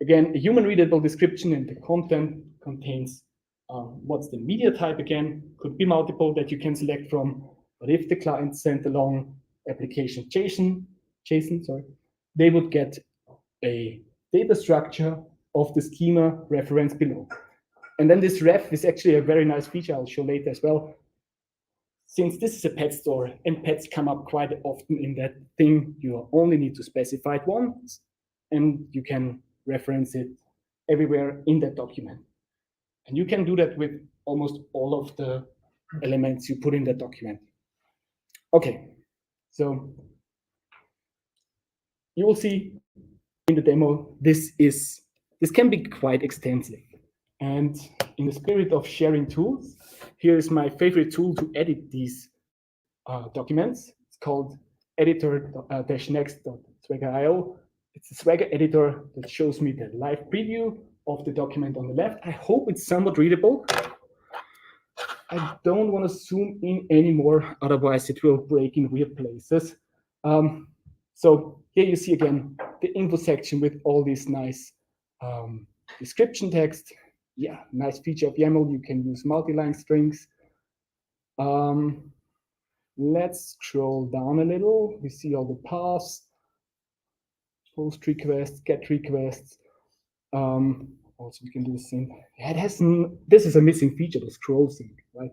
Again, a human readable description, and the content contains what's the media type again, could be multiple that you can select from. But if the client sent along application JSON, they would get a data structure of the schema reference below. And then this ref is actually a very nice feature I'll show later as well. Since this is a pet store and pets come up quite often in that thing, you only need to specify it once and you can reference it everywhere in that document. And you can do that with almost all of the elements you put in that document. Okay, so you will see in the demo, this can be quite extensive. And in the spirit of sharing tools, here is my favorite tool to edit these documents. It's called editor-next.swagger.io. It's a Swagger editor that shows me the live preview of the document on the left. I hope it's somewhat readable. I don't want to zoom in anymore, otherwise it will break in weird places. So here you see again the info section with all this nice description text. Yeah, nice feature of YAML. You can use multi-line strings. Let's scroll down a little. We see all the paths, post requests, get requests. Also, we can do the same. Yeah, it has this is a missing feature, the scroll sync, right?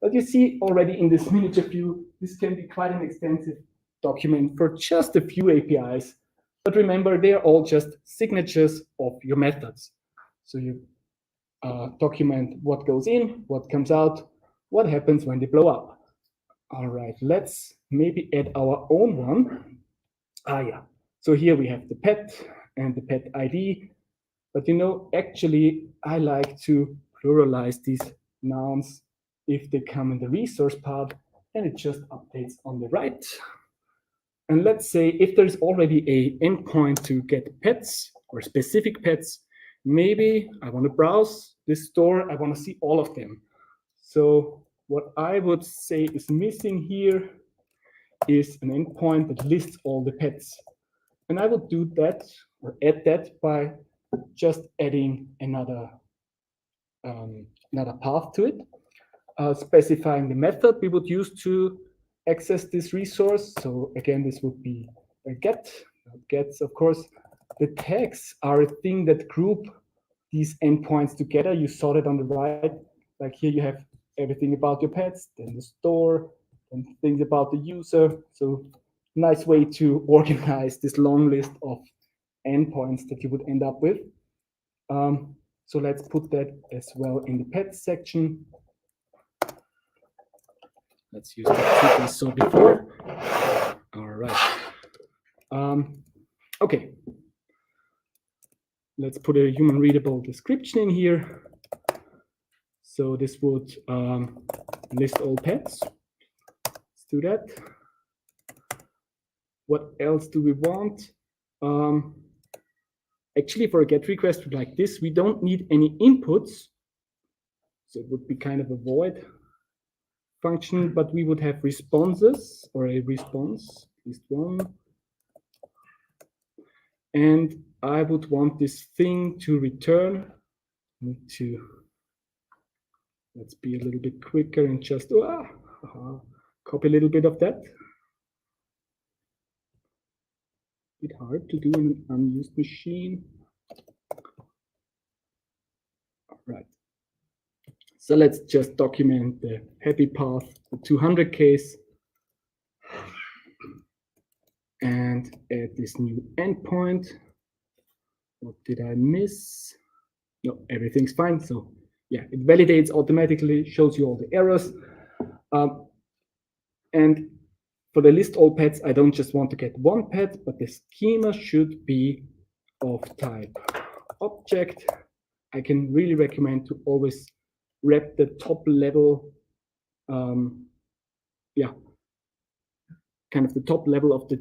But you see already in this miniature view, this can be quite an extensive document for just a few APIs. But remember, they are all just signatures of your methods. So you document what goes in, what comes out, what happens when they blow up. All right, let's maybe add our own one. Yeah. So here we have the pet and the pet ID. But you know, actually, I like to pluralize these nouns if they come in the resource part, and it just updates on the right. And let's say if there's already a endpoint to get pets or specific pets, maybe I want to browse this store, I want to see all of them. So what I would say is missing here is an endpoint that lists all the pets. And I would do that or add that by just adding another path to it, specifying the method we would use to access this resource. So again, this would be a get, gets, of course. The tags are a thing that group these endpoints together. You saw it on the right. Like here you have everything about your pets, then the store, and things about the user. So nice way to organize this long list of endpoints that you would end up with. So let's put that as well in the pets section. Let's use the trick we saw before. All right. Okay. Let's put a human readable description in here. So this would list all pets. Let's do that. What else do we want? Actually, for a GET request like this, we don't need any inputs. So it would be kind of a void function, but we would have responses or a response, at least one. And I would want this thing to return. Let's be a little bit quicker and just copy a little bit of that. A bit hard to do in an unused machine. All right. So let's just document the happy path, the 200 case, and add this new endpoint. What did I miss? No, everything's fine. So yeah, it validates automatically, shows you all the errors. And for the list all pets, I don't just want to get one pet, but the schema should be of type object. I can really recommend to always wrap the top level, kind of the top level of the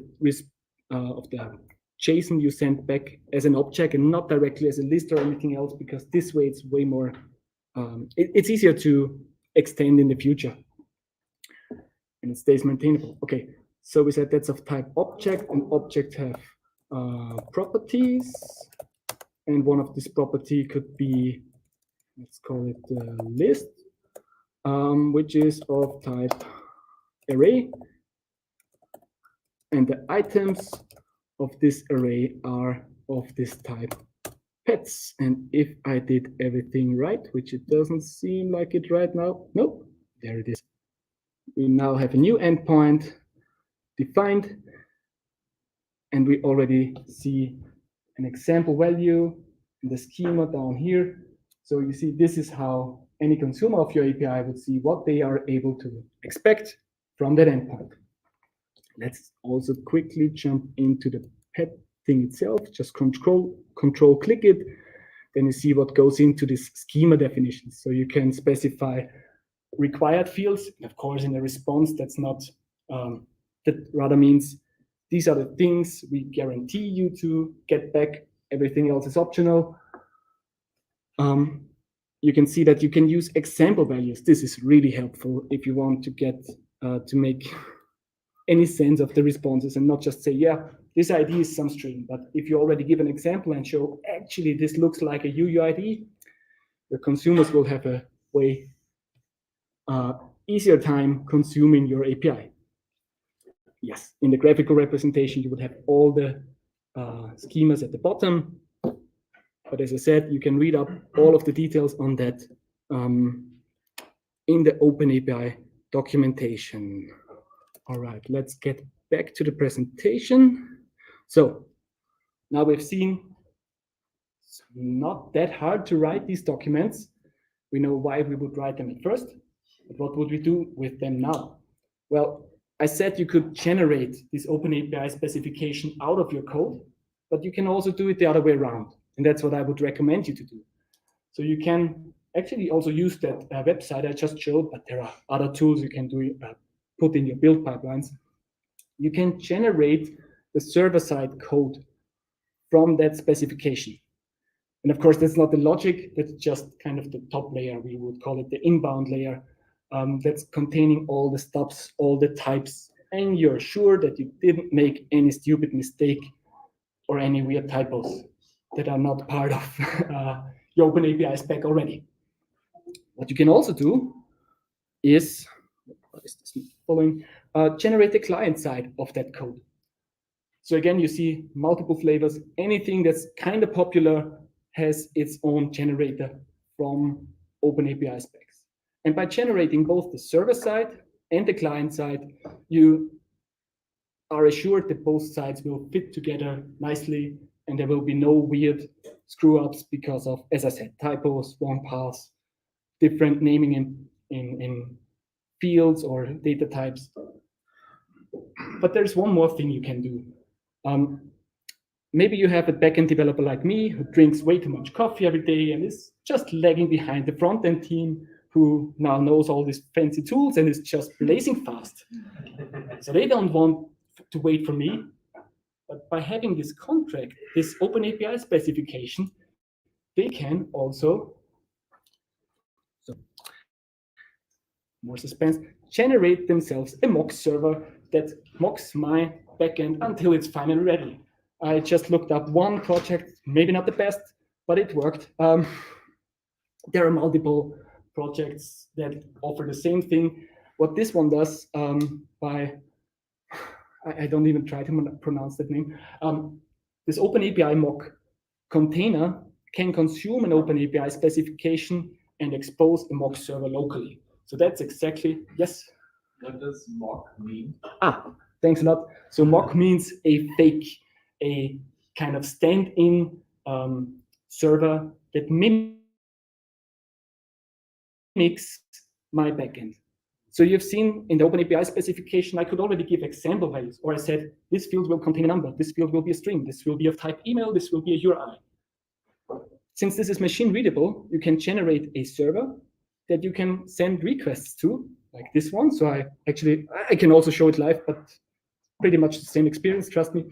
JSON you send back as an object and not directly as a list or anything else, because this way it's way more, it's easier to extend in the future and it stays maintainable. Okay, so we said that's of type object, and objects have properties, and one of this property could be, let's call it the list, which is of type array, and the items of this array are of this type pets. And if I did everything right, which it doesn't seem like it right now, nope, there it is. We now have a new endpoint defined, and we already see an example value in the schema down here. So you see, this is how any consumer of your API would see what they are able to expect from that endpoint. Let's also quickly jump into the pet thing itself. Just control click it. Then you see what goes into this schema definition. So you can specify required fields. Of course, in the response, that's not, that rather means these are the things we guarantee you to get back. Everything else is optional. You can see that you can use example values. This is really helpful if you want to get to make any sense of the responses and not just say, yeah, this ID is some string. But if you already give an example and show, actually, this looks like a UUID, the consumers will have a way easier time consuming your API. Yes, in the graphical representation, you would have all the schemas at the bottom. But as I said, you can read up all of the details on that in the OpenAPI documentation. All right, let's get back to the presentation. So now we've seen it's not that hard to write these documents. We know why we would write them at first, but what would we do with them now? Well, I said you could generate this OpenAPI specification out of your code, but you can also do it the other way around. And that's what I would recommend you to do. So you can actually also use that website I just showed, but there are other tools you can do, put in your build pipelines. You can generate the server-side code from that specification. And of course, that's not the logic, that's just kind of the top layer. We would call it the inbound layer. That's containing all the stubs, all the types, and you're sure that you didn't make any stupid mistake or any weird typos that are not part of your OpenAPI spec already. What you can also do is, what is this following? Generate the client side of that code. So again, you see multiple flavors. Anything that's kind of popular has its own generator from OpenAPI specs. And by generating both the server side and the client side, you are assured that both sides will fit together nicely and there will be no weird screw-ups because of, as I said, typos, wrong paths, different naming in fields or data types. But there's one more thing you can do. Maybe you have a backend developer like me who drinks way too much coffee every day and is just lagging behind the front-end team who now knows all these fancy tools and is just blazing fast. So they don't want to wait for me. But by having this contract, this OpenAPI specification, they can also, so more suspense, generate themselves a mock server that mocks my backend until it's finally ready. I just looked up one project, maybe not the best, but it worked. There are multiple projects that offer the same thing. What this one does I don't even try to pronounce that name. This OpenAPI mock container can consume an OpenAPI specification and expose a mock server locally. So that's exactly, yes? What does mock mean? Thanks a lot. So mock means a fake, a kind of stand-in server that mimics my backend. So you've seen in the OpenAPI specification, I could already give example values, or I said, this field will contain a number, this field will be a string, this will be of type email, this will be a URI. Since this is machine readable, you can generate a server that you can send requests to, like this one. So I can also show it live, but pretty much the same experience, trust me.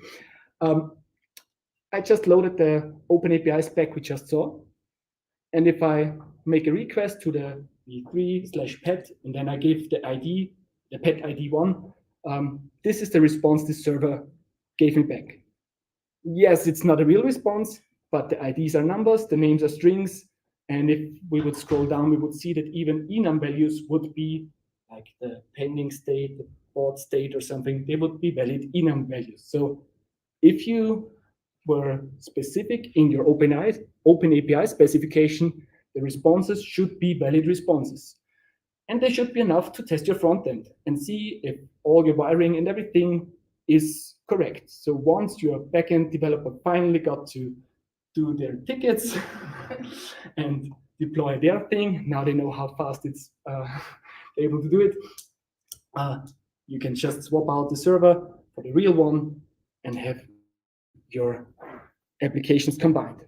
I just loaded the OpenAPI spec we just saw. And if I make a request to the v3/pet, and then I give the ID, the pet ID 1, this is the response this server gave me back. Yes, it's not a real response, but the IDs are numbers, the names are strings, and if we would scroll down, we would see that even enum values would be like the pending state, the board state or something, they would be valid enum values. So if you were specific in your OpenAPI specification, the responses should be valid responses. And they should be enough to test your front end and see if all your wiring and everything is correct. So once your backend developer finally got to do their tickets and deploy their thing, now they know how fast it's able to do it, you can just swap out the server for the real one and have your applications combined.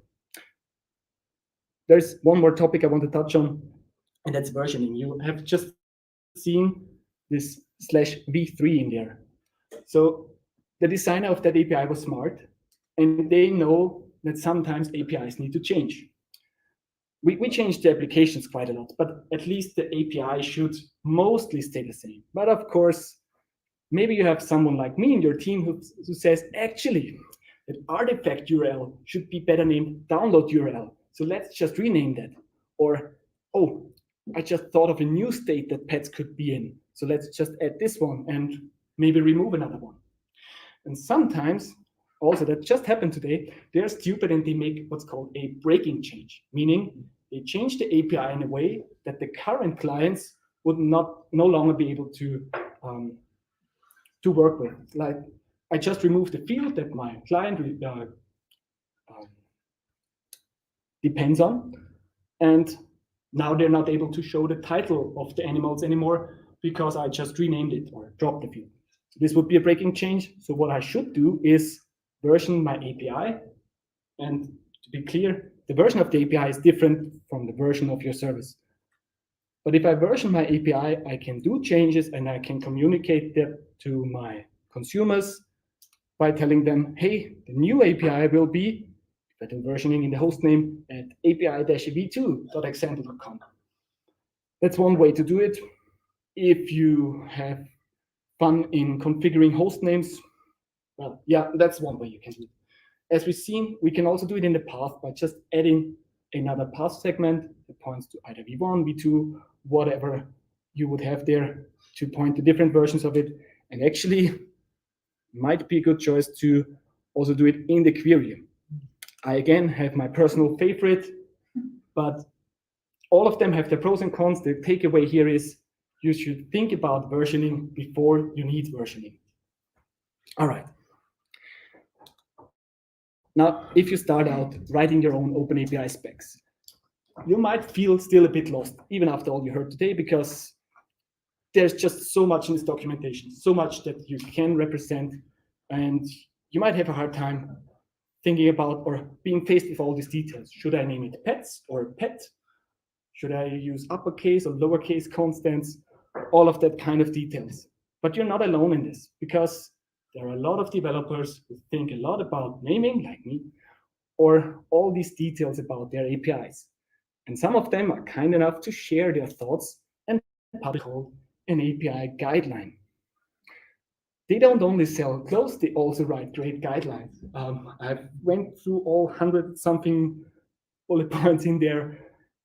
There's one more topic I want to touch on, and that's versioning. You have just seen this /v3 in there. So the designer of that API was smart, and they know that sometimes APIs need to change. We changed the applications quite a lot, but at least the API should mostly stay the same. But of course, maybe you have someone like me in your team who says, actually, that artifact URL should be better named download URL. So let's just rename that. Or, oh, I just thought of a new state that pets could be in. So let's just add this one and maybe remove another one. And sometimes, also that just happened today, they're stupid and they make what's called a breaking change, meaning they change the API in a way that the current clients would no longer be able to work with. Like, I just removed the field that my client depends on, and now they're not able to show the title of the animals anymore because I just renamed it or dropped the field. So this would be a breaking change. So what I should do is version my API, and to be clear, the version of the API is different from the version of your service. But if I version my API, I can do changes and I can communicate that to my consumers by telling them, hey, the new API will be, if I do versioning in the hostname, at api-v2.example.com. That's one way to do it. If you have fun in configuring host names, well, yeah, that's one way you can do it. As we've seen, we can also do it in the path by just adding another path segment that points to either v1, v2, whatever you would have there to point to different versions of it. And actually, might be a good choice to also do it in the query. I, again, have my personal favorite, but all of them have their pros and cons. The takeaway here is you should think about versioning before you need versioning. All right. Now, if you start out writing your own OpenAPI specs, you might feel still a bit lost, even after all you heard today, because there's just so much in this documentation, so much that you can represent, and you might have a hard time thinking about or being faced with all these details. Should I name it pets or pet? Should I use uppercase or lowercase constants? All of that kind of details. But you're not alone in this, because there are a lot of developers who think a lot about naming, like me, or all these details about their APIs. And some of them are kind enough to share their thoughts and publish an API guideline. They don't only sell clothes, they also write great guidelines. I've went through all 100-something bullet points in there.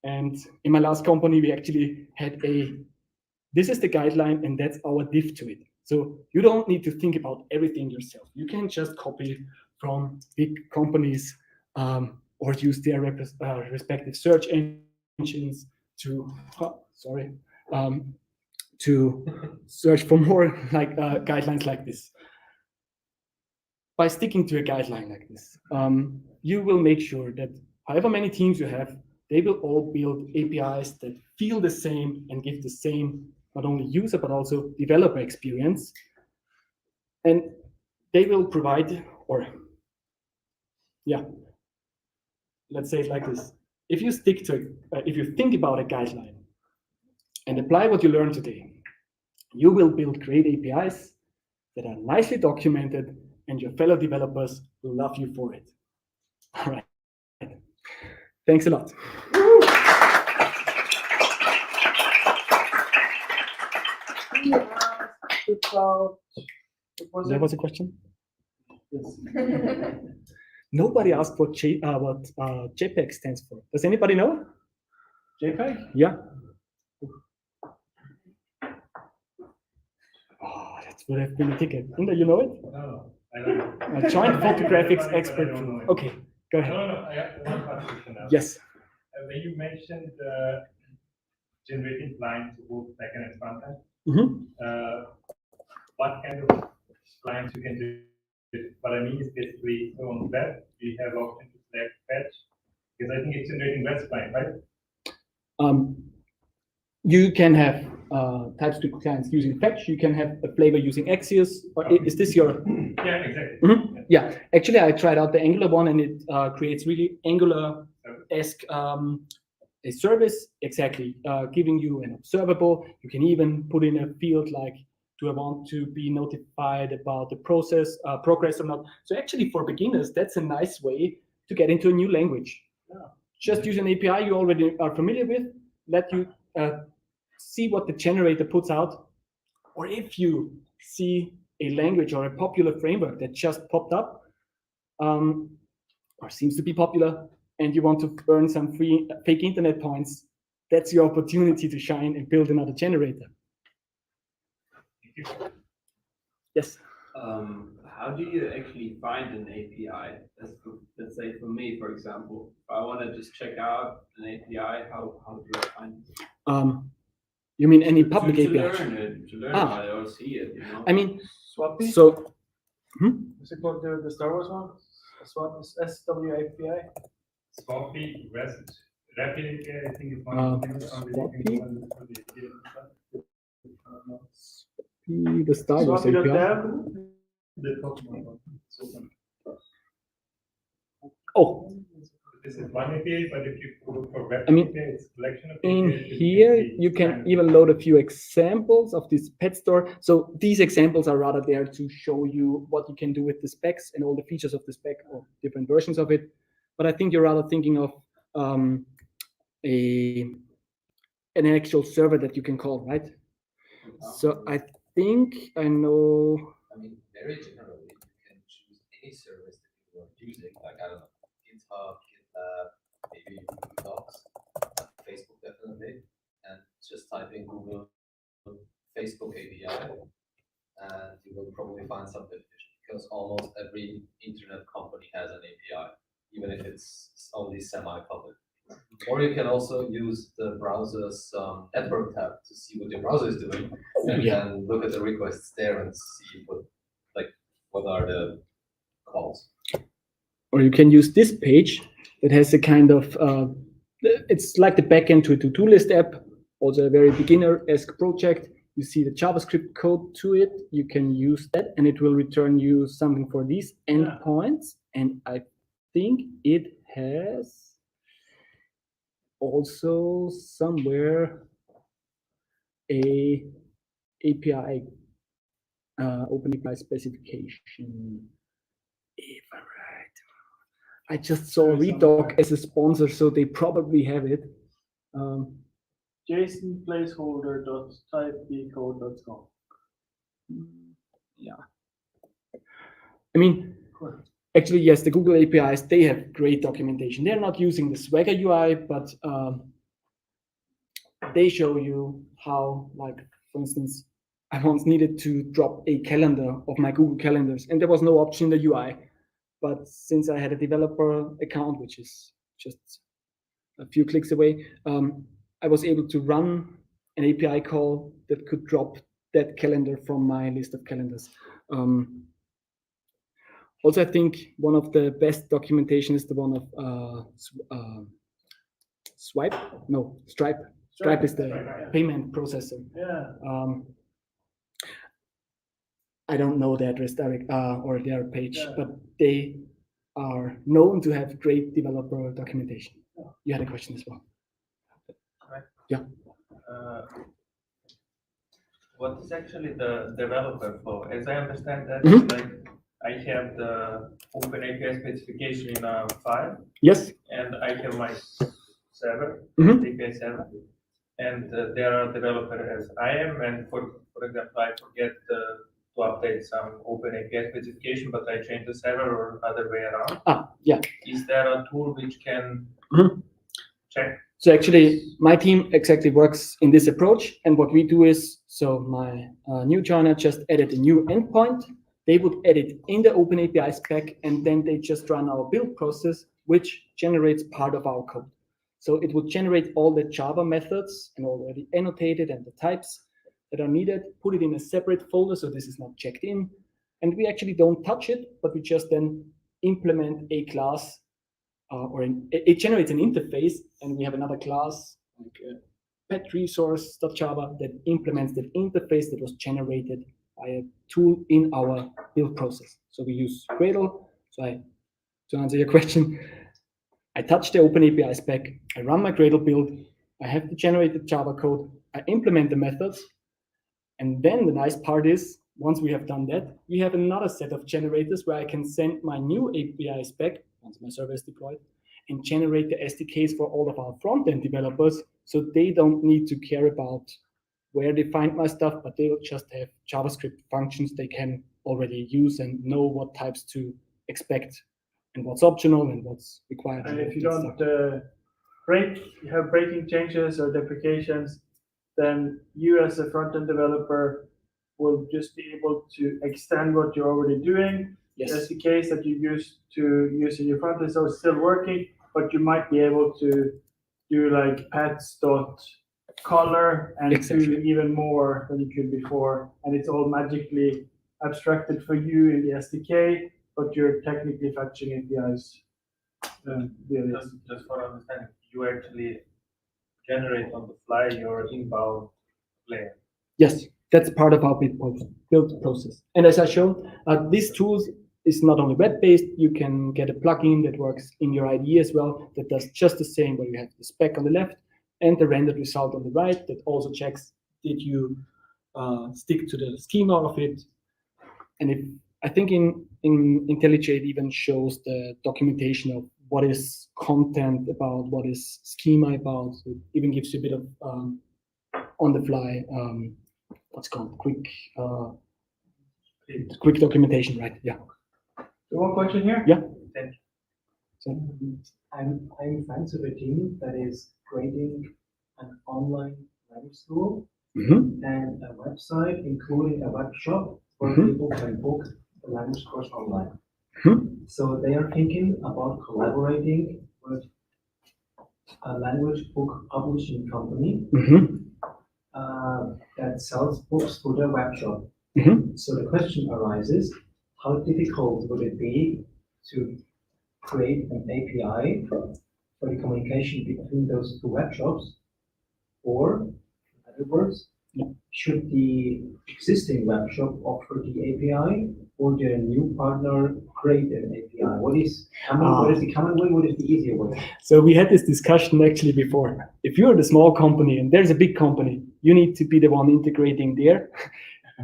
And in my last company, we actually had this is the guideline and that's our diff to it. So you don't need to think about everything yourself. You can just copy from big companies or use their respective search engines to, to search for more like guidelines like this. By sticking to a guideline like this, you will make sure that however many teams you have, they will all build APIs that feel the same and give the same, not only user, but also developer experience. And they will provide, or yeah, let's say it like this. If you stick to it, if you think about a guideline and apply what you learned today, you will build great APIs that are nicely documented, and your fellow developers will love you for it. All right. Thanks a lot. There was a question? Yes. Nobody asked what JPEG stands for. Does anybody know? JPEG? Yeah. Oh, that would have been a ticket. Inda, you know it? No, I don't know. A joint photographics expert. Okay, go ahead. No, I have one question now. Yes. When you mentioned generating clients to both backend and frontend, what kind of clients you can do? What I mean is basically on web, we have option to select fetch, because I think it's generating REST client, right? You can have TypeScript clients using fetch. You can have a flavor using Axios. Or is this your? Yeah, exactly. Yeah, actually, I tried out the Angular one, and it creates really Angular-esque a service, exactly, giving you an observable. You can even put in a field like, do I want to be notified about the progress or not? So actually, for beginners, that's a nice way to get into a new language. Yeah. Just use an API you already are familiar with. Let you see what the generator puts out. Or if you see a language or a popular framework that just popped up, or seems to be popular, and you want to earn some free fake internet points, that's your opportunity to shine and build another generator. Yes. How do you actually find an API? Let's say for me, for example, if I want to just check out an API, how do I find it? You mean any public API? To learn about it or see it, you know? I mean, Swappy? so. Is it called the Star Wars one? Swap is SWAPI? Swappy, REST, Rapid API, I think is one of the the Star Wars API. Oh. This is one API, but if you look for web API, it's a collection of in here, you can even load a few examples of this pet store. So these examples are rather there to show you what you can do with the specs and all the features of the spec or different versions of it. But I think you're rather thinking of an actual server that you can call, right? So I think I know. I mean, very generally, you can choose any service that you are using, like, I don't know, GitHub, GitLab, maybe Google Docs, Facebook definitely, and just type in Google Facebook API, and you will probably find some definition, because almost every internet company has an API, even if it's only semi-public. Or you can also use the browser's network tab to see what your browser is doing, and then look at the requests there and see what are the calls. Or you can use this page that has a kind of, it's like the backend to a to-do list app, also a very beginner-esque project. You see the JavaScript code to it. You can use that, and it will return you something for these endpoints. And I think it has also somewhere a API, open API specification. If I'm right, I just saw Redoc as a sponsor, so they probably have it. JSON placeholder.typecode.com. Yeah. I mean, actually, yes, the Google APIs, they have great documentation. They're not using the Swagger UI, but they show you how, like, for instance, I once needed to drop a calendar of my Google calendars, and there was no option in the UI. But since I had a developer account, which is just a few clicks away, I was able to run an API call that could drop that calendar from my list of calendars. Also, I think one of the best documentation is the one of Stripe. Stripe is the payment processor. Yeah. I don't know the address direct or their page, Yeah. but they are known to have great developer documentation. You had a question as well. What is actually the developer flow? As I understand that, Mhm. like I have the Open API specification in a file, Yes. and I have my server, Mhm. API server, and there are developer as I am, and for example, I forget to update some Open API specification, but I change the server or other way around. Yeah. Is there a tool which can Mhm. check? So actually, my team exactly works in this approach. And what we do is, so my new joiner just added a new endpoint. They would edit in the Open API spec, and then they just run our build process, which generates part of our code. So it would generate all the Java methods and already annotated and the types that are needed, put it in a separate folder, so this is not checked in. And we actually don't touch it, but we just then implement a class it generates an interface, and we have another class like pet resource.java that implements that interface that was generated by a tool in our build process. So we use Gradle. So to answer your question, I touch the Open API spec, I run my Gradle build, I have the generated Java code, I implement the methods, and then the nice part is, once we have done that, we have another set of generators where I can send my new API spec, once my server is deployed, and generate the SDKs for all of our front-end developers, so they don't need to care about where they find my stuff, but they'll just have JavaScript functions they can already use and know what types to expect and what's optional and what's required. And if you don't have breaking changes or deprecations, then you as a front-end developer will just be able to extend what you're already doing. Yes. The SDKs that you used to use in your front-end are still working, but you might be able to do like pets.color and do even more than you could before. And it's all magically abstracted for you in the SDK, but you're technically fetching APIs. Just for understanding, you actually generate on the fly your inbound layer. Yes, that's part of our build process. And as I showed, these tools is not only web-based, you can get a plugin that works in your IDE as well, that does just the same, where you have the spec on the left and the rendered result on the right, that also checks, did you stick to the schema of it? And I think in IntelliJ it even shows the documentation of what is content about, what is schema about. So it even gives you a bit of on the fly, what's called quick documentation, right? Yeah. One question here? Yeah. So I'm friends with a team that is creating an online language school and a website, including a web shop where people can book the language course online. So they are thinking about collaborating with a language book publishing company that sells books through their web shop. So the question arises, how difficult would it be to create an API for the communication between those two web shops? Or, in other words, should the existing web shop offer the API, or the new partner create an API? What is the common way? What is the easier way? So we had this discussion actually before. If you're the small company and there's a big company, you need to be the one integrating there.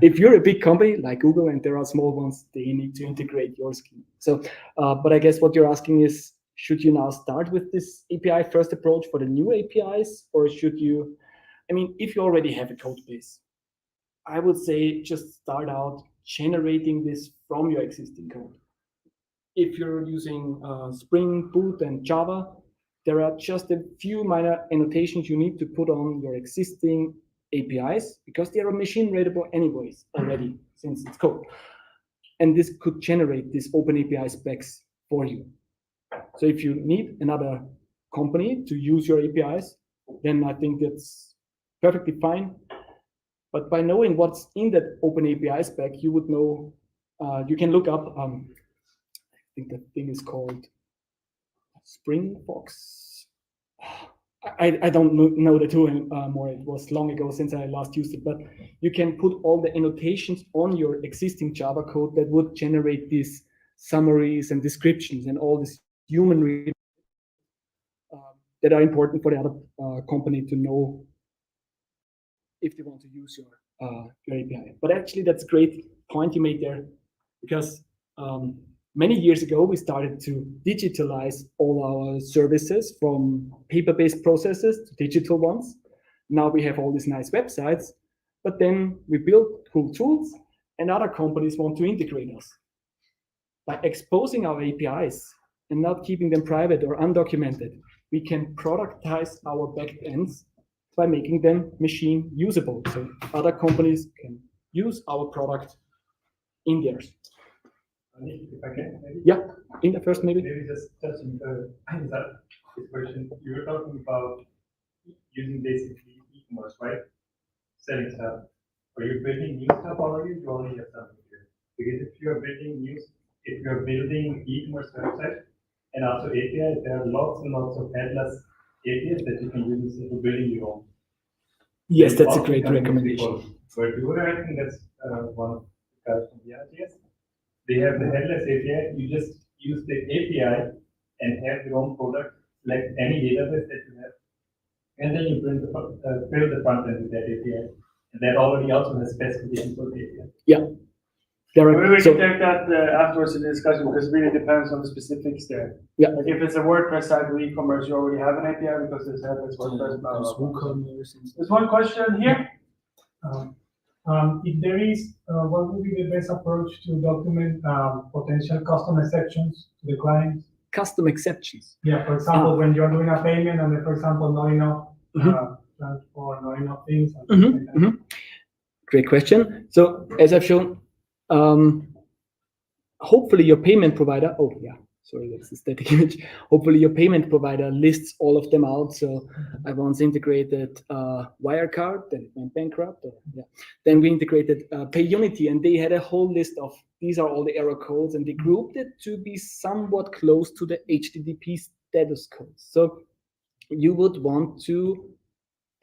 If you're a big company like Google and there are small ones, they need to integrate your scheme. So, but I guess what you're asking is, should you now start with this API first approach for the new APIs, or should you, I mean, if you already have a code base, I would say just start out generating this from your existing code. If you're using Spring Boot and Java, there are just a few minor annotations you need to put on your existing APIs because they are machine readable anyways already since it's code. And this could generate these Open API specs for you. So if you need another company to use your APIs, then I think that's perfectly fine. But by knowing what's in that Open API spec, you would know, you can look up think that thing is called Springbox. I don't know the tool anymore. It was long ago since I last used it, but you can put all the annotations on your existing Java code that would generate these summaries and descriptions and all this human reading that are important for the other company to know if they want to use your API. But actually, that's a great point you made there, because many years ago, we started to digitalize all our services from paper-based processes to digital ones. Now we have all these nice websites, but then we build cool tools and other companies want to integrate us. By exposing our APIs and not keeping them private or undocumented, we can productize our backends by making them machine usable. So other companies can use our product in theirs. If I can, maybe? Yeah, in the first maybe. Maybe just touching this question. You were talking about using basically e-commerce, right? Selling stuff. Are you building new stuff already? You already have something here. Because if you're building e-commerce website and also APIs, there are lots and lots of headless APIs that you can use instead of building your own. Yes, that's a great recommendation. But I think that's one of the guys from Vienna. They have the headless API. You just use the API and have your own product, select any database that you have, and then you build the front end with that API. And that already also has specifications for the API. Yeah. Maybe we can take that afterwards in the discussion, because it really depends on the specifics there. Yeah. Like if it's a WordPress site with e-commerce, you already have an API because there's headless WordPress. Blah, blah, blah. There's one question here. If there is, what would be the best approach to document potential custom exceptions to the client? Custom exceptions? Yeah, for example, when you're doing a payment and then, for example, not enough or not enough things. Great question. So as I've shown, hopefully your payment provider, sorry, that's the static image. Hopefully your payment provider lists all of them out. So I once integrated Wirecard, then it went bankrupt. Then we integrated PayUnity, and they had a whole list of, these are all the error codes, and they grouped it to be somewhat close to the HTTP status codes. So you would want to,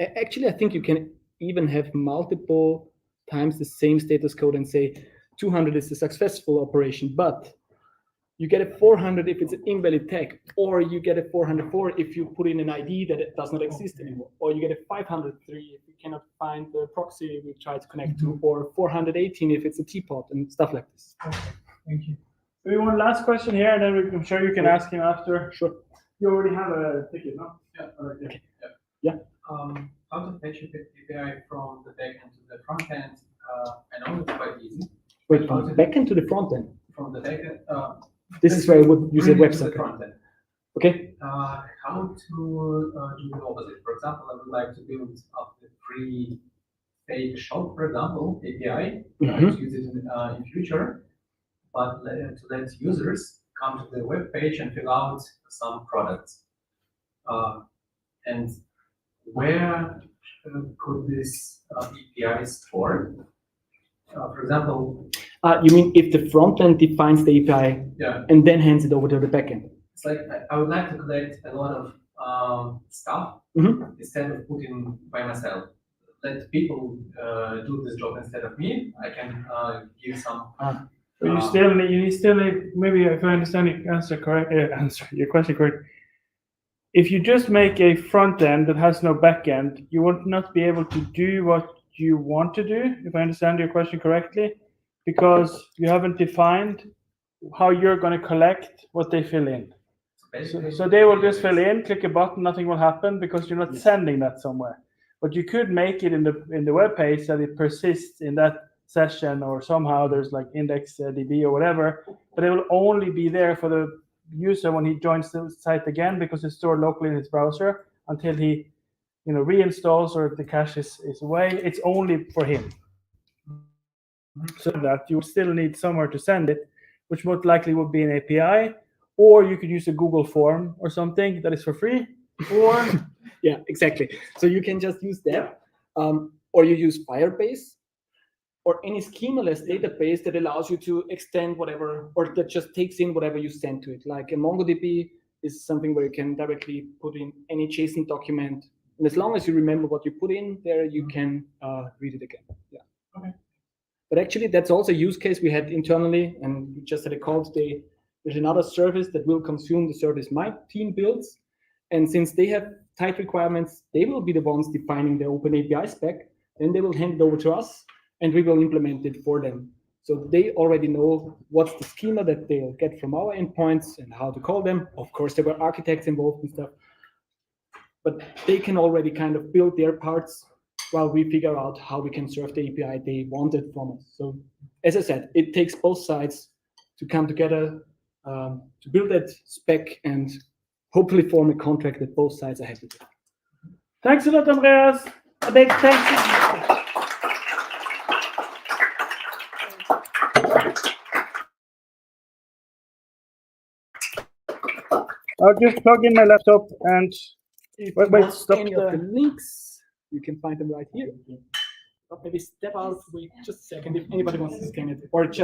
actually, I think you can even have multiple times the same status code and say 200 is a successful operation, but you get a 400 if it's an invalid tag, or you get a 404 if you put in an ID that it does not exist anymore, or you get a 503 if you cannot find the proxy we try to connect to, or 418 if it's a teapot and stuff like this. Okay, thank you. Maybe one last question here, and then I'm sure you can ask him after. Sure. You already have a ticket, no? Yeah. Okay. Yeah. How to fetch API from the backend to the front end? I know it's quite easy. Wait, from the backend to the front end? From the backend. This is where I would use a website. Okay. How to do the opposite? For example, I would like to build up the free fake shop, for example, API, to use it in future, but to let users come to the web page and fill out some products. And where could this API store? For example, you mean if the front end defines the API and then hands it over to the backend? It's like I would like to collect a lot of stuff instead of putting by myself. Let people do this job instead of me. I can give some. But you still need, maybe if I understand your question correct. If you just make a front end that has no back end, you would not be able to do what you want to do, if I understand your question correctly, because you haven't defined how you're going to collect what they fill in. So they will just fill in, click a button, nothing will happen because you're not sending that somewhere. But you could make it in the web page that it persists in that session, or somehow there's like index DB or whatever, but it will only be there for the user when he joins the site again, because it's stored locally in his browser until he reinstalls, or if the cache is away, it's only for him. So that you still need somewhere to send it, which most likely would be an API, or you could use a Google form or something that is for free, or yeah, exactly. So you can just use that, or you use Firebase. or any schemaless database that allows you to extend whatever, or that just takes in whatever you send to it. Like a MongoDB is something where you can directly put in any JSON document. And as long as you remember what you put in there, you can read it again. Yeah. Okay. But actually, that's also a use case we had internally, and we just had a call today. There's another service that will consume the service my team builds. And since they have tight requirements, they will be the ones defining the open API spec. Then they will hand it over to us, and we will implement it for them. So they already know what's the schema that they'll get from our endpoints and how to call them. Of course, there were architects involved and stuff. But they can already kind of build their parts while we figure out how we can serve the API they wanted from us. So as I said, it takes both sides to come together to build that spec and hopefully form a contract that both sides are happy with. Thanks a lot, Andreas. A big thank you. I'll just plug in my laptop and wait, stop any of the links. You can find them right here. But maybe step out, wait just a second if anybody wants to scan it, or just